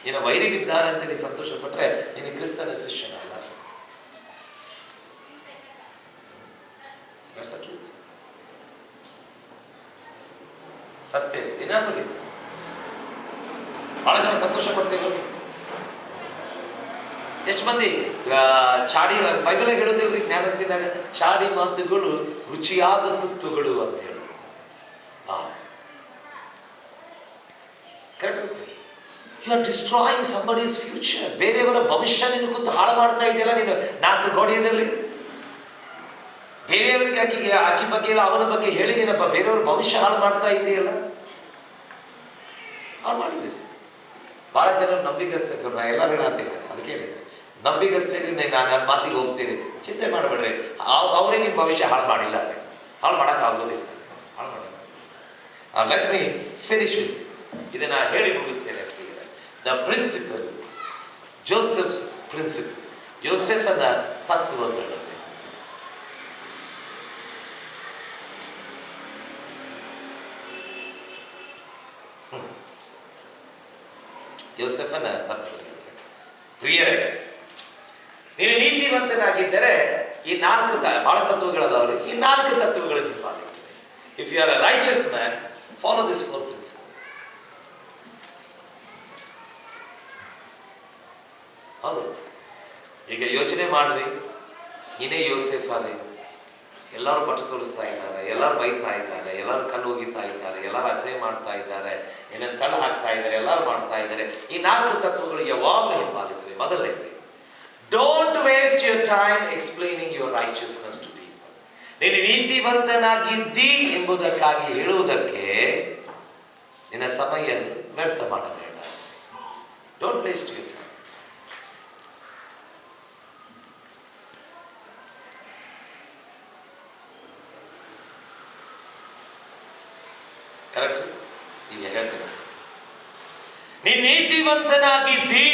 [SPEAKER 1] ನಿನ್ನ ವೈರಿ ಬಿದ್ದಾನೆ ಅಂತ ನೀನು ಸಂತೋಷ ಪಟ್ಟರೆ ನೀನು ಕ್ರಿಸ್ತನ ಶಿಷ್ಯನಲ್ಲ. ಸತ್ಯ ದಿನ ಬರಲಿ. ಬಹಳ ಜನ ಸಂತೋಷ ಪಡ್ತೇವೆ. ಎಷ್ಟು ಮಂದಿ ಚಾಡಿ ಬೈಬಲ್ ಹೇಳೋದಿಲ್ರಿ, ಜ್ಞಾನದಿನಾಗ ಚಾಡಿ ಮಾತುಗಳು ರುಚಿಯಾದ ತುತ್ತುಗಳು ಅಂತ ಹೇಳಿ. You are destroying somebody's future. ಬೇರೆಯವರ ಭವಿಷ್ಯ ನೀನು ಕೂತು ಹಾಳು ಮಾಡ್ತಾ ಇದೆಯಲ್ಲ. ನೀನು 4 ಗೋಡೆಯಲ್ಲಿ ಬೇರೆಯವರಿಗೆ ಆಕಿ ಬಗ್ಗೆ ಇಲ್ಲ ಅವನ ಬಗ್ಗೆ ಹೇಳಿ ನೀನಪ್ಪ ಬೇರೆಯವ್ರ ಭವಿಷ್ಯ ಹಾಳು ಮಾಡ್ತಾ ಇದೆಯಲ್ಲ. ಅವ್ರು ಮಾಡಿದ್ದೀರಿ. ಬಹಳ ಜನ ನಂಬಿಗಸ್ತರು, ನಾ ಎಲ್ಲರೂ ಹೇಳತ್ತಿಲ್ಲ, ಅದಕ್ಕೆ ಹೇಳಿದೆ ನಂಬಿಗಸ್ತೇನೆ. ನಾನು ನನ್ನ ಮಾತಿಗೆ ಹೋಗ್ತೀನಿ, ಚಿಂತೆ ಮಾಡಬೇಡ್ರಿ, ಅವರೇ ನಿಮ್ಮ ಭವಿಷ್ಯ ಹಾಳು ಮಾಡಿಲ್ಲ, ಹಾಳು ಮಾಡೋಕ್ಕಾಗೋದಿಲ್ಲ, ಹಾಳು ಮಾಡಿಲ್ಲ. Let me finish with this. ಇದನ್ನ ಹೇಳಿ ಮುಗಿಸ್ತೇನೆ. ದ ಪ್ರಿನ್ಸಿಪಲ್, ಜೋಸೆಫ್ಸ್ ಪ್ರಿನ್ಸಿಪಲ್ಸ್, ಯೋಸೆಫನ ತತ್ವಗಳು. ಯೋಸೆಫನ ತತ್ವಗಳು. ಪ್ರಿಯರೇ, ನೀನು ನೀತಿವಂತನಾಗಿದ್ದರೆ ಈ 4 ಬಹಳ ತತ್ವಗಳದಾವ್ರಿ. ಈ 4 ತತ್ವಗಳನ್ನು ಪಾಲಿಸಿ. If you are a righteous man, follow this 4 principles. ಹೌದು, ಈಗ ಯೋಚನೆ ಮಾಡ್ರಿ, ನೀನೇ ಯೋಸೆಫ್ ಅಲ್ಲಿ. ಎಲ್ಲರೂ ಬಟ್ಟೆ ತೋರಿಸ್ತಾ ಇದ್ದಾರೆ, ಎಲ್ಲರೂ ಬೈತಾ ಇದ್ದಾರೆ, ಎಲ್ಲರೂ ಕಲ್ಲು ಹೋಗಿತಾ ಇದ್ದಾರೆ, ಎಲ್ಲರೂ ಅಸಹ್ಯ ಮಾಡ್ತಾ ಇದ್ದಾರೆ, ಏನೇನು ತಳ್ಳು ಹಾಕ್ತಾ ಇದ್ದಾರೆ, ಎಲ್ಲರೂ ಮಾಡ್ತಾ ಇದ್ದಾರೆ. ಈ 4 ತತ್ವಗಳು ಯಾವಾಗಲೂ ಹಿಂಪಾಲಿಸ್ರಿ. ಮೊದಲನೇದು, don't waste your time explaining your righteousness to people. ನೀನು ನೀತಿವಂತನಾಗಿದ್ದಿ ಎಂಬುದಕ್ಕಾಗಿ ಹೇಳುವುದಕ್ಕೆ ನಿನ್ನ ಸಮಯ ವ್ಯರ್ಥ ಮಾಡಬೇಡ. Don't waste your time. Correct? ಈಗ ಹೇಳ್ತೇನೆ, ನೀನು ನೀತಿವಂತನಾಗಿದ್ದಿ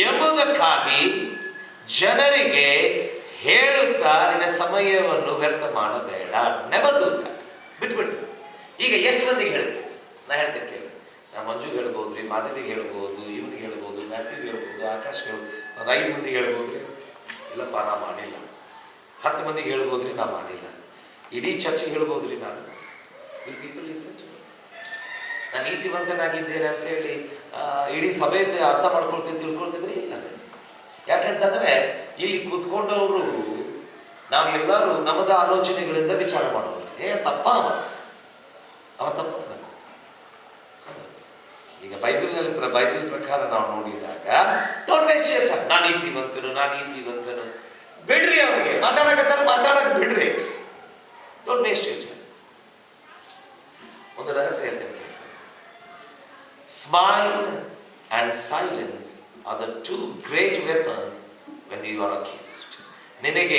[SPEAKER 1] ಎಂಬುದಕ್ಕಾಗಿ ಜನರಿಗೆ ಹೇಳುತ್ತಾ ನಿನ್ನ ಸಮಯವನ್ನು ವ್ಯರ್ಥ ಮಾಡಬೇಡ. Never do that. ಬಿಟ್ಬಿಡು. ಈಗ ಎಷ್ಟು ಮಂದಿಗೆ ಹೇಳುತ್ತೆ? ನಾ ಹೇಳ್ತೇನೆ ಕೇಳಿ. ನಾ ಮಂಜುಗೆ ಹೇಳ್ಬೋದ್ರಿ, ಮಾಧವಿಗೆ ಹೇಳ್ಬೋದು, ಇವನಿಗೆ ಹೇಳ್ಬೋದು, ಮ್ಯಾಥ್ಯೂಗೆ ಹೇಳ್ಬೋದು, ಆಕಾಶ್ ಹೇಳ್ಬೋದು, ಒಂದು 5 ಮಂದಿಗೆ ಹೇಳ್ಬೋದ್ರಿ. ಇಲ್ಲಪ್ಪ ನಾ ಮಾಡಿಲ್ಲ. 10 ಮಂದಿಗೆ ಹೇಳ್ಬೋದ್ರಿ, ನಾ ಮಾಡಿಲ್ಲ. ಇಡೀ ಚರ್ಚೆಗೆ ಹೇಳ್ಬೋದ್ರಿ ನಾನು. People listen to me. ನಾನು ನೀತಿವಂತನಾಗಿದ್ದೇನೆ ಅಂತ ಹೇಳಿ ಇಡೀ ಸಭೆ ಅರ್ಥ ಮಾಡ್ಕೊಳ್ತೇನೆ, ತಿಳ್ಕೊಳ್ತಿದ್ರೆ ಇಲ್ಲ. ಯಾಕೆಂತಂದ್ರೆ ಇಲ್ಲಿ ಕೂತ್ಕೊಂಡವರು ನಾವೆಲ್ಲರೂ ನಮ್ಮದ ಆಲೋಚನೆಗಳಿಂದ ವಿಚಾರ ಮಾಡೋರು. ತಪ್ಪ ಅವ ತಪ್ಪ. ಈಗ ಬೈಬಲ್ ಪ್ರಕಾರ ನಾವು ನೋಡಿದಾಗ ಡೋಂಟ್ ವೇಸ್ಟ್ ಯುವರ್ ಟೈಮ್. ನಾನು ನೀತಿವಂತನು ಬಿಡ್ರಿ. ಅವ್ರಿಗೆ ಮಾತಾಡಕ ಬಿಡ್ರಿ. Don't waste your time. ಒಂದು ರಹಸ್ಯ ಹೇಳ್ತೇನೆ. Smile and silence are the two great weapons when you are accused. ನಿನಗೆ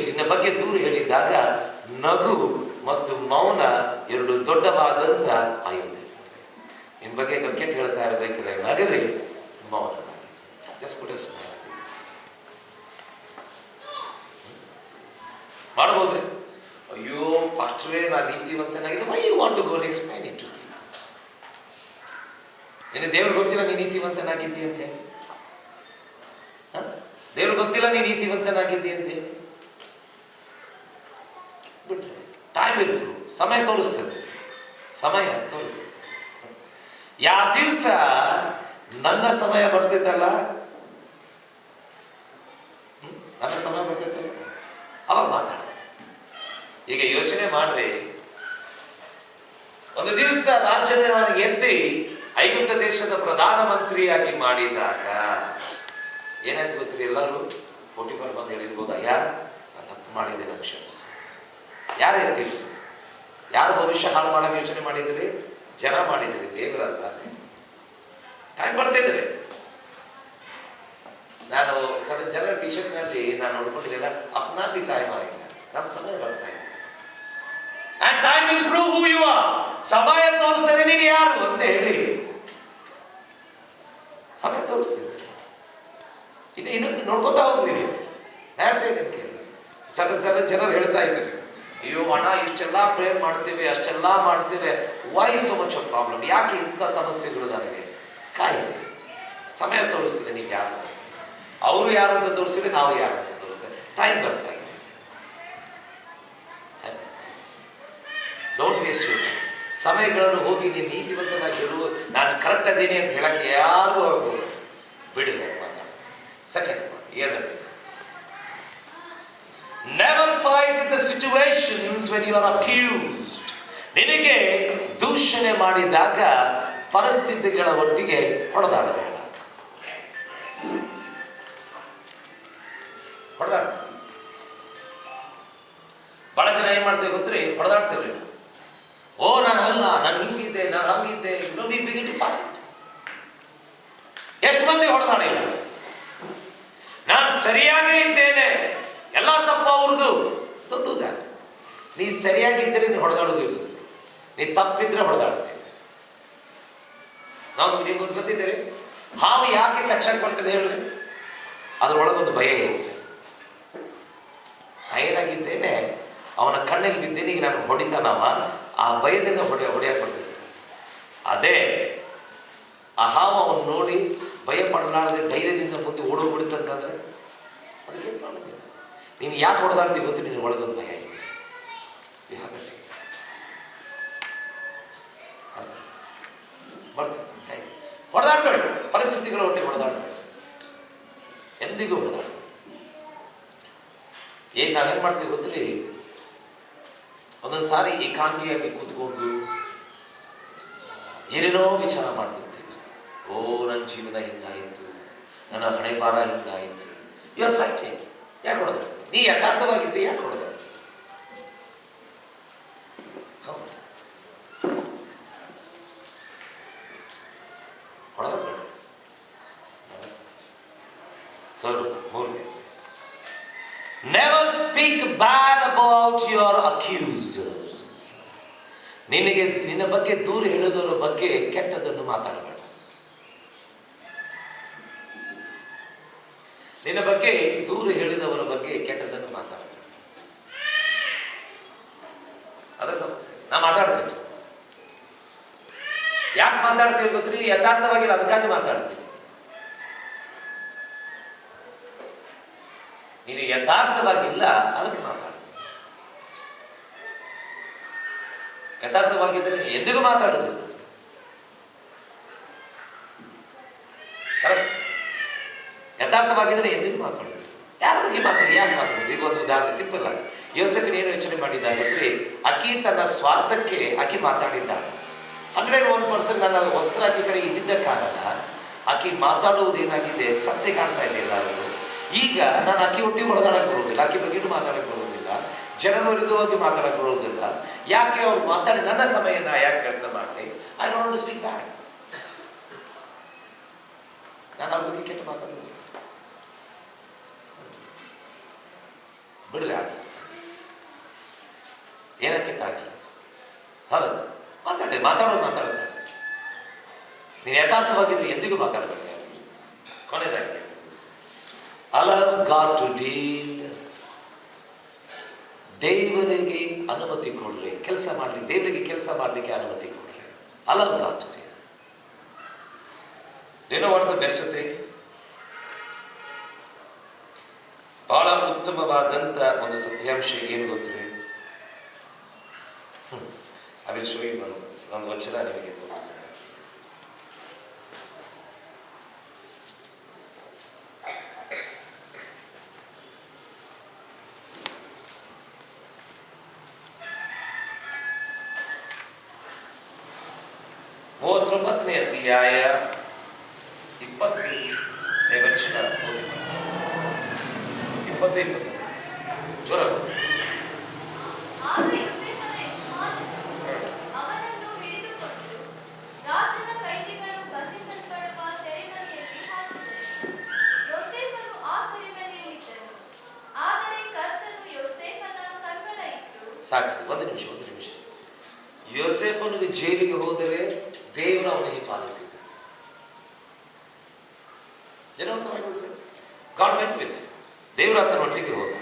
[SPEAKER 1] ನಿನ್ನ ಬಗ್ಗೆ ದೂರು ಹೇಳಿದಾಗ ನಗು ಮತ್ತು ಮೌನ ಎರಡು ದೊಡ್ಡವಾದಂತ ಆಯುಧ. ನಿನ್ನ ಬಗ್ಗೆ ಕೆಟ್ಟ ಹೇಳ್ತಾ ಇರಬೇಕಾದ್ರೆ ನಗರಿ, ಮೌನ. Just put a smile. ಮಾಡಬಹುದ್ರಿ? ಅಯ್ಯೋ ಪಾಸ್ಟ್ರೇ, ನಾನು ನೀತಿವಂತನಾಗಿದೆ. Why you want to go explain it to me? ನಿನ್ನ ದೇವ್ರಿಗೆ ಗೊತ್ತಿಲ್ಲ ನೀ ನೀತಿವಂತನಾಗಿದ್ದಿ ಅಂತ ಹೇಳಿ? ದೇವ್ರಿಗೆ ಗೊತ್ತಿಲ್ಲ ನೀ ನೀತಿವಂತನಾಗಿದ್ದಿ ಅಂತ ಹೇಳಿ ಬಿಟ್ರೆ ಟೈಮ್ ಇಂಪ್ರೂವ್. ಸಮಯ ತೋರಿಸ್ತದೆ, ಸಮಯ ತೋರಿಸ್ತದೆ. ಯಾವ ದಿವಸ ನನ್ನ ಸಮಯ ಬರ್ತಿದ್ದಲ್ಲ, ನನ್ನ ಸಮಯ ಬರ್ತಿದ್ದಲ್ಲ, ಅವಾಗ ಮಾತಾಡ. ಈಗ ಯೋಚನೆ ಮಾಡ್ರಿ, ಒಂದು ದಿವಸ ರಾಜನಿಗೆ ಎತ್ತಿ ಐಗುಪ್ತ ದೇಶದ ಪ್ರಧಾನ ಮಂತ್ರಿಯಾಗಿ ಮಾಡಿದಾಗ ಏನಾಯ್ತು ಗೊತ್ತಿರಿ? ಎಲ್ಲರೂ 44 ಬಂದು ಹೇಳಿರ್ಬೋದ, ಯಾರು ನಾನು ತಪ್ಪು ಮಾಡಿದೆ, ನಾನು ಕ್ಷಮಿಸು. ಯಾರು ಎತ್ತಿದ್ರು? ಯಾರು ಭವಿಷ್ಯ ಹಾಳು ಮಾಡಕ್ಕೆ ಯೋಚನೆ ಮಾಡಿದ್ರಿ? ಜನ ಮಾಡಿದ್ರಿ, ದೇವರಲ್ಲ. ಟೈಮ್ ಬರ್ತಿದ್ರೆ ನಾನು ಸಣ್ಣ ಜನರ ಟಿ ಶರ್ಟ್ ನಲ್ಲಿ ನಾನು ನೋಡ್ಕೊಂಡಿರಲಿಲ್ಲ, ಅಪ್ನಾಗಿ ಟೈಮ್ ಆಗಿಲ್ಲ, ನಮ್ಮ ಸಮಯ ಬರ್ತಾ ಇದೆ. And time will prove who you are. ಸಮಯ ತೋರಿಸ್ತದೆ ನೀನು ಯಾರು ಅಂತ ಹೇಳಿ. ಸಮಯ ತೋರಿಸ್ತದೆ. ಇನ್ನೊಂದು ನೋಡ್ಕೊತಾ ಹೋಗ್ರಿ ನೀವು. ಹೇಳ್ತಾ ಇದ್ದೇನೆ ಕೇಳಿ. ಸಣ್ಣ ಜನರು ಹೇಳ್ತಾ ಇದ್ದಾರೆ, ಅಯ್ಯೋ ಅಣ್ಣ ಇಷ್ಟೆಲ್ಲ ಪ್ರೇಯರ್ ಮಾಡ್ತೇವೆ, ಅಷ್ಟೆಲ್ಲ ಮಾಡ್ತೇವೆ, why so much of problem? ಯಾಕೆ ಇಂಥ ಸಮಸ್ಯೆಗಳು ನನಗೆ? ಕಾಯಿಲೆ. ಸಮಯ ತೋರಿಸ್ತದೆ ನೀವು ಯಾರು. ಅವರು ಯಾರು ಅಂತ ತೋರಿಸಿದ್ರೆ ನಾವು ಯಾರು ಅಂತ ತೋರಿಸ್ತೇವೆ. ಟೈಮ್ ಬರ್ತಾ ಇದೆ. Don't waste your time. ಸಮಯಗಳನ್ನು ಹೋಗಿ ನೀನು ನೀತಿವಂತನಾಗಿ ಹೇಳುವ, ನಾನು ಕರೆಕ್ಟ್ ಅದೇನೆ ಅಂತ ಹೇಳಕ್ಕೆ ಯಾರಿಗೂ ಆಗ್ಬೋದು. ಬಿಡಿದೆ ಮಾತಾಡ. ಸೆಕೆಂಡ್, ಎರಡನೇ, never fight with the situations when you are accused. ನಿನಗೆ ದೂಷಣೆ ಮಾಡಿದಾಗ ಪರಿಸ್ಥಿತಿಗಳ ಒಟ್ಟಿಗೆ ಹೊಡೆದಾಡಬೇಡ. ಹೊಡೆದಾಡ. ಬಹಳ ಜನ ಏನ್ ಮಾಡ್ತೇವೆ ಗೊತ್ತ್ರಿ? ಹೊಡೆದಾಡ್ತೇವ್ರಿ. ಓ ನಾನಲ್ಲ, ನಾನು ಹಿಂಗಿದ್ದೆ, ನಾನು ಹಂಗಿದ್ದೆ. ಎಷ್ಟು ಮಂದಿ ಹೊಡೆದಾಡಿಲ್ಲ? ನಾನು ಸರಿಯಾಗೇ ಇದ್ದೇನೆ, ಎಲ್ಲ ತಪ್ಪು ಅವ್ರದ್ದು. ದೊಡ್ಡದ ನೀ ಸರಿಯಾಗಿದ್ದರೆ ನೀನು ಹೊಡೆದಾಡೋದಿಲ್ಲ, ನೀ ತಪ್ಪಿದ್ರೆ ಹೊಡೆದಾಡ್ತೀವಿ. ನಾವು ನಿಮ್ಗೆ ಗೊತ್ತಿದ್ದೀರಿ, ಹಾವು ಯಾಕೆ ಕಚ್ಚಾಗಿ ಬರ್ತದೆ ಹೇಳ್ರಿ? ಅದ್ರೊಳಗೊಂದು ಭಯ ಐತ್ರಿ. ಏನಾಗಿದ್ದೇನೆ, ಅವನ ಕಣ್ಣಲ್ಲಿ ಬಿದ್ದೇನೆ, ಈಗ ನಾನು ಹೊಡಿತಾನವ, ಆ ಭಯದಿಂದ ಹೊಡೆಯಕ್ಕೆ ಬರ್ತದೆ. ಅದೇ ಆ ಹಾವು ಅವನು ನೋಡಿ ಭಯ ಪಡಲಾರದೆ ಧೈರ್ಯದಿಂದ ಮುಂದೆ ಓಡೋಗ್ಬಿಡುತ್ತಂತಂದ್ರೆ ಅದಕ್ಕೆ ಪ್ರಾಬ್ಲಮ್ ಇಲ್ಲ. ನೀನು ಯಾಕೆ ಹೊಡೆದಾಡ್ತೀವಿ ಗೊತ್ತು? ನೀನು ಒಳಗೊಂದು ಭಯ ಇದೆ. ಬರ್ತದೆ. ಹೊಡೆದಾಡ್ಬೇಡ, ಪರಿಸ್ಥಿತಿಗಳ ಒಟ್ಟಿಗೆ ಹೊಡೆದಾಡ್ಬೇಡ, ಎಂದಿಗೂ ಹೊಡೆದಾಡ. ಏನ್ ನಾವೇನ್ ಮಾಡ್ತೀವಿ ಗೊತ್ತ್ರಿ? ಒಂದೊಂದು ಸಾರಿ ಏಕಾಂಗಿಯಾಗಿ ಕೂತ್ಕೊಂಡು ಏನೇನೋ ವಿಚಾರ ಮಾಡ್ತಿರ್ತೀವಿ. ಓ ನನ್ನ ಜೀವನ ಹಿಂಗಾಯಿತು, ನನ್ನ ಹಣೆ ಬಾರ ಹಿಂಗಾಯಿತು. You are fighting. ಯಾಕೆ ಹೊಡೆದ? ನೀ ಯಥಾರ್ಥವಾಗಿದ್ರಿ, ಯಾಕೆ ಹೊಡೆದ? ಹೊಡೆದ ಸರ್. ಮೂರನೇ, never speak bad about your accusers. ನಿನ್ನ ಬಗ್ಗೆ ದೂರ ಹೇಳೋದರ ಬಗ್ಗೆ ಕೆಟ್ಟದನ್ನು ಮಾತಾಡಬೇಡ. ನಿನ್ನ ಬಗ್ಗೆ ದೂರ ಹೇಳಿದವರ ಬಗ್ಗೆ ಕೆಟ್ಟದನ್ನು ಮಾತಾಡಬೇಡ. ಅದೇ ಸಮಸ್ಯೆ. ನಾ ಮಾತಾಡ್ತೀನಿ. ಯಾಕೆ ಮಾತಾಡ್ತೀವಿ ಗೊತ್ತ್ರಿ? ಯಥಾರ್ಥವಾಗಿಲ್ಲ, ಅದಕ್ಕಾಗಿ ಮಾತಾಡ್ತೀವಿ. ನೀನು ಯಥಾರ್ಥವಾಗಿಲ್ಲ, ಅದಕ್ಕೆ ಮಾತಾಡ್ತೀನಿ. ಯಥಾರ್ಥವಾಗಿದ್ದರೆ ಎಂದಿಗೂ ಮಾತಾಡುವುದಿಲ್ಲ. ಕರೆಕ್ಟ್. ಯಥಾರ್ಥವಾಗಿದ್ದರೆ ಎಂದಿಗೂ ಮಾತಾಡುವುದಿಲ್ಲ. ಯಾರ ಬಗ್ಗೆ ಮಾತಾಡಿ? ಯಾಕೆ ಮಾತಾಡುವುದು? ಈಗ ಒಂದು ಉದಾಹರಣೆ ಸಿಂಪಲ್ ಆಗಿ, ಯೋಸೆಫಿನ ಏನು ಯೋಚನೆ ಮಾಡಿದ್ದ ಗೊತ್ತ್ರಿ? ಅಕ್ಕಿ ತನ್ನ ಸ್ವಾರ್ಥಕ್ಕೆ ಅಕ್ಕಿ ಮಾತಾಡಿದ್ದಾಳೆ. 101% ನನ್ನ ವಸ್ತ್ರ ಆಕಿ ಕಡೆ ಇದ್ದಿದ್ದ ಕಾರಣ ಆಕಿ ಮಾತಾಡುವುದೇನಾಗಿದೆ? ಸತ್ಯ ಕಾಣ್ತಾ ಇದೆ ಎಲ್ಲರೂ. ಈಗ ನಾನು ಅಕ್ಕಿ ಒಟ್ಟಿಗೆ ಹೊಡೆದಾಡಕ್ಕೆ ಬರೋದಿಲ್ಲ, ಅಕ್ಕಿ ಬಗ್ಗೆನೂ ಮಾತಾಡಕ್ಕೆ ಬರೋದಿಲ್ಲ, ಜನರ ವಿರುದ್ಧವಾಗಿ ಮಾತಾಡಕ್ಕೆ ಬರೋದಿಲ್ಲ. ಯಾಕೆ ಅವ್ರು ಮಾತಾಡಿ ನನ್ನ ಸಮಯನ ಯಾಕೆ ವ್ಯರ್ಥ ಮಾಡಿ? I don't want to speak bad. ಬಗ್ಗೆ ಮಾತಾಡೋದು ಬಿಡ್ರಿ, ಹಾಕಿ ಏನಕ್ಕೆ ಹಾಕಿ, ಹೌದು ಮಾತಾಡೋದು ನೀನು ಯಥಾರ್ಥವಾಗಿದ್ರೆ ಎಂದಿಗೂ ಮಾತಾಡಬೇಕು. ಕೊನೆಯದಾಗಿ allow God to deal. ದೇವರಿಗೆ ಅನುಮತಿ ಕೊಡ್ರಿ ಕೆಲಸ ಮಾಡ್ಲಿಕ್ಕೆ, ದೇವರಿಗೆ ಕೆಲಸ ಮಾಡ್ಲಿಕ್ಕೆ ಅನುಮತಿ ಕೊಡ್ರಿ. allow God to deal. You know what's the best thing? ಬಹಳ ಉತ್ತಮವಾದಂತ ಒಂದು ಸತ್ಯಾಂಶ ಏನು ಗೊತ್ತಿದೆ? I will show you ಒಂದು ವಚನ ನಿಮಗೆ ತೋರಿಸ್ತೇನೆ. ಮೂವತ್ತೊಂಬತ್ತನೇ ಅಧ್ಯಾಯ 20ನೇ ವಚನ 20 ಜೋರ ಸಾಕು. ಒಂದು ನಿಮಿಷ. ಯೋಸೇಫನಿಗೆ ಜೈಲಿಗೆ ಹೋದರೆ ದೇವರು ಅವನಿಗೆ ಪಾಲಿಸಿದ. ಗಾಡ್ ವೆಂಟ್ ವಿತ್, ದೇವರು ಆತನೊಟ್ಟಿಗೆ ಹೋದ.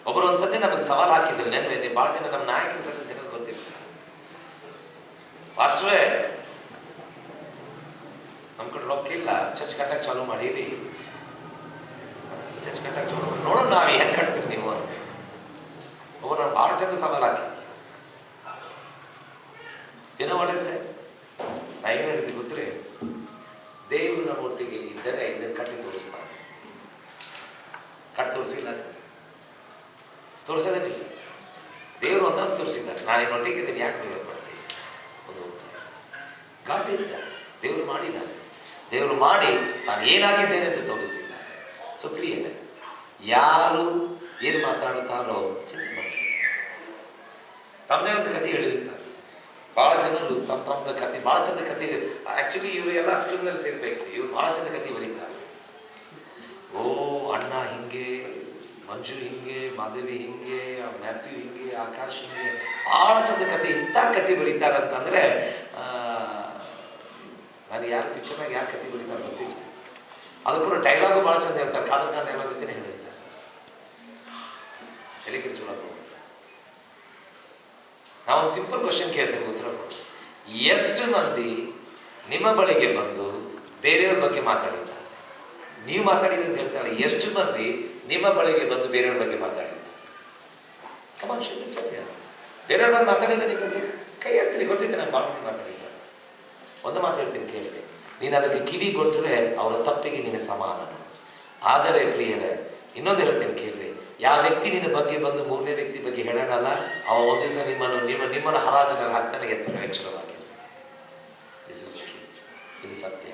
[SPEAKER 1] ಒಬ್ಬರು ಒಂದ್ಸತಿ ನಮಗೆ ಸವಾಲು ಹಾಕಿದ್ರು, ನೆನಪು ಬಹಳ ಜನ ನಮ್ಮ ನಾಯಕರು ಸಹ ಜನ ಗೊತ್ತಿರ್ತಾರೆ. ಪಾಸ್ಟ್ರೇ ನಮ್ಮ ಕಡೆ ರೊಕ್ಕಿಲ್ಲ, ಚರ್ಚ್ ಕಟ್ಟಕ್ಕೆ ಚಾಲೂ ಮಾಡೀರಿ, ಚರ್ಚ್ ಕಟ್ಟಕ್ಕೆ ಚಾಲೂ ಮಾಡಿ ನೋಡೋಣ ನಾವು ಹೆಂಗೆ ಕಟ್ತೀರಿ ನೀವು ಅಂತ. ಒಬ್ಬರು ನಾನು ಭಾಳ ಚಂದ ಸವಾಲು ಹಾಕಿ ಏನೋ ಒಳ್ಳೆ ನಾ ಏನು ಹೇಳ್ತೀವಿ ಗೊತ್ತೇ, ದೇವರು ನಮ್ಮ ಒಟ್ಟಿಗೆ ಇದ್ದರೆ ಇದನ್ನು ಕಟ್ಟಿ ತೋರಿಸ್ತಾನೆ. ಕಟ್ಟಿ ತೋರಿಸಿಲ್ಲ, ತೋರಿಸೋದೇನಿಲ್ಲ. ದೇವರು ಒಂದೊಂದು ತೋರಿಸಿದ್ದಾರೆ. ನಾನು ಇನ್ನೊಟ್ಟಿಗೆ ಇದ್ದೀನಿ, ಯಾಕೆ ನೀವು ಮಾಡ್ತೀವಿ? ಒಂದು ಗಾಡಿ ಇದ್ದಾರೆ, ದೇವರು ಮಾಡಿದ್ದಾರೆ. ದೇವರು ಮಾಡಿ ನಾನು ಏನಾಗಿದ್ದೇನೆ ಅಂತ ತೋರಿಸಿದ್ದಾರೆ. ಸೊ ಪ್ರಿಯರೇ, ಯಾರು ಏನು ಮಾತಾಡುತ್ತಾರೋ ಚಿಂತೆ ಮಾಡಿ. ತಮ್ಮದೇ ಒಂದು ಕಥೆ ಹೇಳಿರ್ತಾರೆ. ಭಾಳ ಜನರು ತಮ್ಮ ಕಥೆ ಭಾಳ ಚಂದ ಕಥೆ ಇದೆ. ಆ್ಯಕ್ಚುಲಿ ಇವರು ಎಲ್ಲ ಫಿಲ್ಮ್ನಲ್ಲಿ ಸೇರ್ಬೇಕು. ಇವ್ರು ಭಾಳ ಚಂದ ಕಥೆ ಬರೀತಾರೆ. ಓ ಅಣ್ಣ ಹಿಂಗೆ, ಮಂಜು ಹಿಂಗೆ, ಮಾಧವಿ ಹಿಂಗೆ, ಮ್ಯಾಥ್ಯೂ ಹಿಂಗೆ, ಆಕಾಶ್ ಹಿಂಗೆ, ಭಾಳ ಚಂದ ಕಥೆ. ಇಂಥ ಕಥೆ ಬರೀತಾರೆ ಅಂತಂದರೆ ನಾನು ಯಾರು ಪಿಕ್ಚರ್ನಾಗ ಯಾರು ಕಥೆ ಬರೀತಾರೆ ಗೊತ್ತಿಲ್ಲ. ಅದು ಕೂಡ ಡೈಲಾಗು ಭಾಳ ಚಂದ ಹೇಳ್ತಾರೆ. ಕಾದಂಬರಿ ಡೈಲಾಗ್ ಅಂತಲೇ ಹೇಳಿರ್ತಾರೆ. ತಲೆ ಕೆಡಿಸ್ಕೊಳ್ಳೋದು. ನಾವೊಂದು ಸಿಂಪಲ್ ಕ್ವಶನ್ ಕೇಳ್ತೇನೆ, ಉತ್ತರ ಕೊಡಿ. ಎಷ್ಟು ಮಂದಿ ನಿಮ್ಮ ಬಳಿಗೆ ಬಂದು ಬೇರೆಯವ್ರ ಬಗ್ಗೆ ಮಾತಾಡಿದ್ದಾರೆ? ನೀವು ಮಾತಾಡಿದ್ರೆ ಅಂತ ಹೇಳ್ತಾರೆ. ಎಷ್ಟು ಮಂದಿ ನಿಮ್ಮ ಬಳಿಗೆ ಬಂದು ಬೇರೆಯವ್ರ ಬಗ್ಗೆ ಮಾತಾಡಿದ್ದಾರೆ? ಬೇರೆಯವ್ರ ಬಗ್ಗೆ ಮಾತಾಡಿದ್ರೆ ಕೈ ಹತ್ತಿರಿ. ಗೊತ್ತಿದ್ದೆ ನಾನು ಭಾಳ ಮಂದಿ ಮಾತಾಡಿದ್ದಾರೆ. ಒಂದು ಮಾತು ಹೇಳ್ತೀನಿ ಕೇಳಿದೆ, ನೀನು ಅದಕ್ಕೆ ಕಿವಿ ಕೊಟ್ಟರೆ ಅವರ ತಪ್ಪಿಗೆ ನೀನು ಸಮಾನ. ಆದರೆ ಪ್ರಿಯರೇ, ಇನ್ನೊಂದು ಹೇಳ್ತೀನಿ ಕೇಳ್ರಿ, ಯಾವ ವ್ಯಕ್ತಿ ನಿನ್ನ ಬಗ್ಗೆ ಬಂದು ಮೂರನೇ ವ್ಯಕ್ತಿ ಬಗ್ಗೆ ಹೇಳೋಣಲ್ಲ, ಅವ ಒಂದು ದಿವಸ ನಿಮ್ಮನ್ನು ಹರಾಜಿನಲ್ಲಿ ಹಾಕ್ತಾನೆ ಎಚ್ಚರವಾಗಿ. ಇದು ಸತ್ಯ.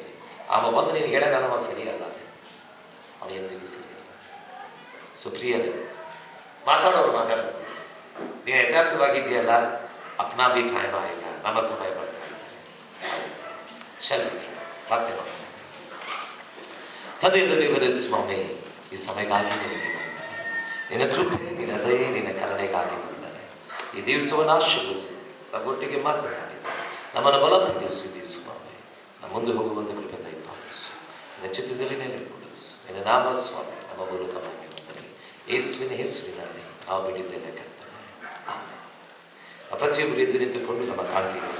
[SPEAKER 1] ಅವ ಬಂದು ನೀನು ಹೇಳೋಣಲ್ಲ, ಅವ ಸರಿಯಲ್ಲ, ಅವನು ಎಂದಿಗೂ ಸರಿಯಲ್ಲ. ಸೊ ಪ್ರಿಯರೇ, ಮಾತಾಡೋರು ಮಾತಾಡೋದು. ನೀನು ಯಥಾರ್ಥವಾಗಿದೆಯಲ್ಲ, ಅಪ್ನಾ ಬಿ ಟೈಮ್ ಆಗಿಲ್ಲ, ನಮ್ಮ ಸಮಯ ಬರ್ತಾ ಶಲ್ ಪ್ರಾರ್ಥನೆ ಮಾಡಿ. ತಂದೆಯಾದ ದೇವರೇ ಸ್ವಾಮಿ, ಈ ಸಮಯಕ್ಕಾಗಿ ನಿನಗೆ ನಿನ್ನ ಕೃಪೆ, ನಿನ್ನ ದಯೆ, ನಿನ್ನ ಕರುಣೆಗಾಗಿ ಬಂದರೆ ಈ ದಿವಸವನ್ನು ಆಶೀರ್ವದಿಸಿ ನಮ್ಮೊಟ್ಟಿಗೆ ಮಾತನಾಡಿದ ನಮ್ಮನ್ನು ಬಲಪಡಿಸಿ ಸ್ವಾಮಿ. ನಮ್ಮ ಮುಂದೆ ಹೋಗುವಂಥ ಕೃಪೆ ದಯಪಾಲಿಸು. ನಿನ್ನ ಚಿತ್ರದಲ್ಲಿ ನೆಲೆಗೊಳಿಸು. ನಿನ್ನ ನಾಮ ಸ್ವಾಮಿ ನಮ್ಮ ಮೂಲಕ ಮಾಡಿ ಬಂದರೆ ಯೇಸುವಿನ ಹೆಸರಿನಲ್ಲಿ ನಾವು ಬಿಡಿದ್ದೇನೆ ಕರ್ತನೆ. ಆಮೇಲೆ ಪ್ರತಿಯೊಬ್ಬರು ಎದ್ದು ನಿಂತುಕೊಂಡು ನಮ್ಮ ಕಾಣಿಕೆಯನ್ನು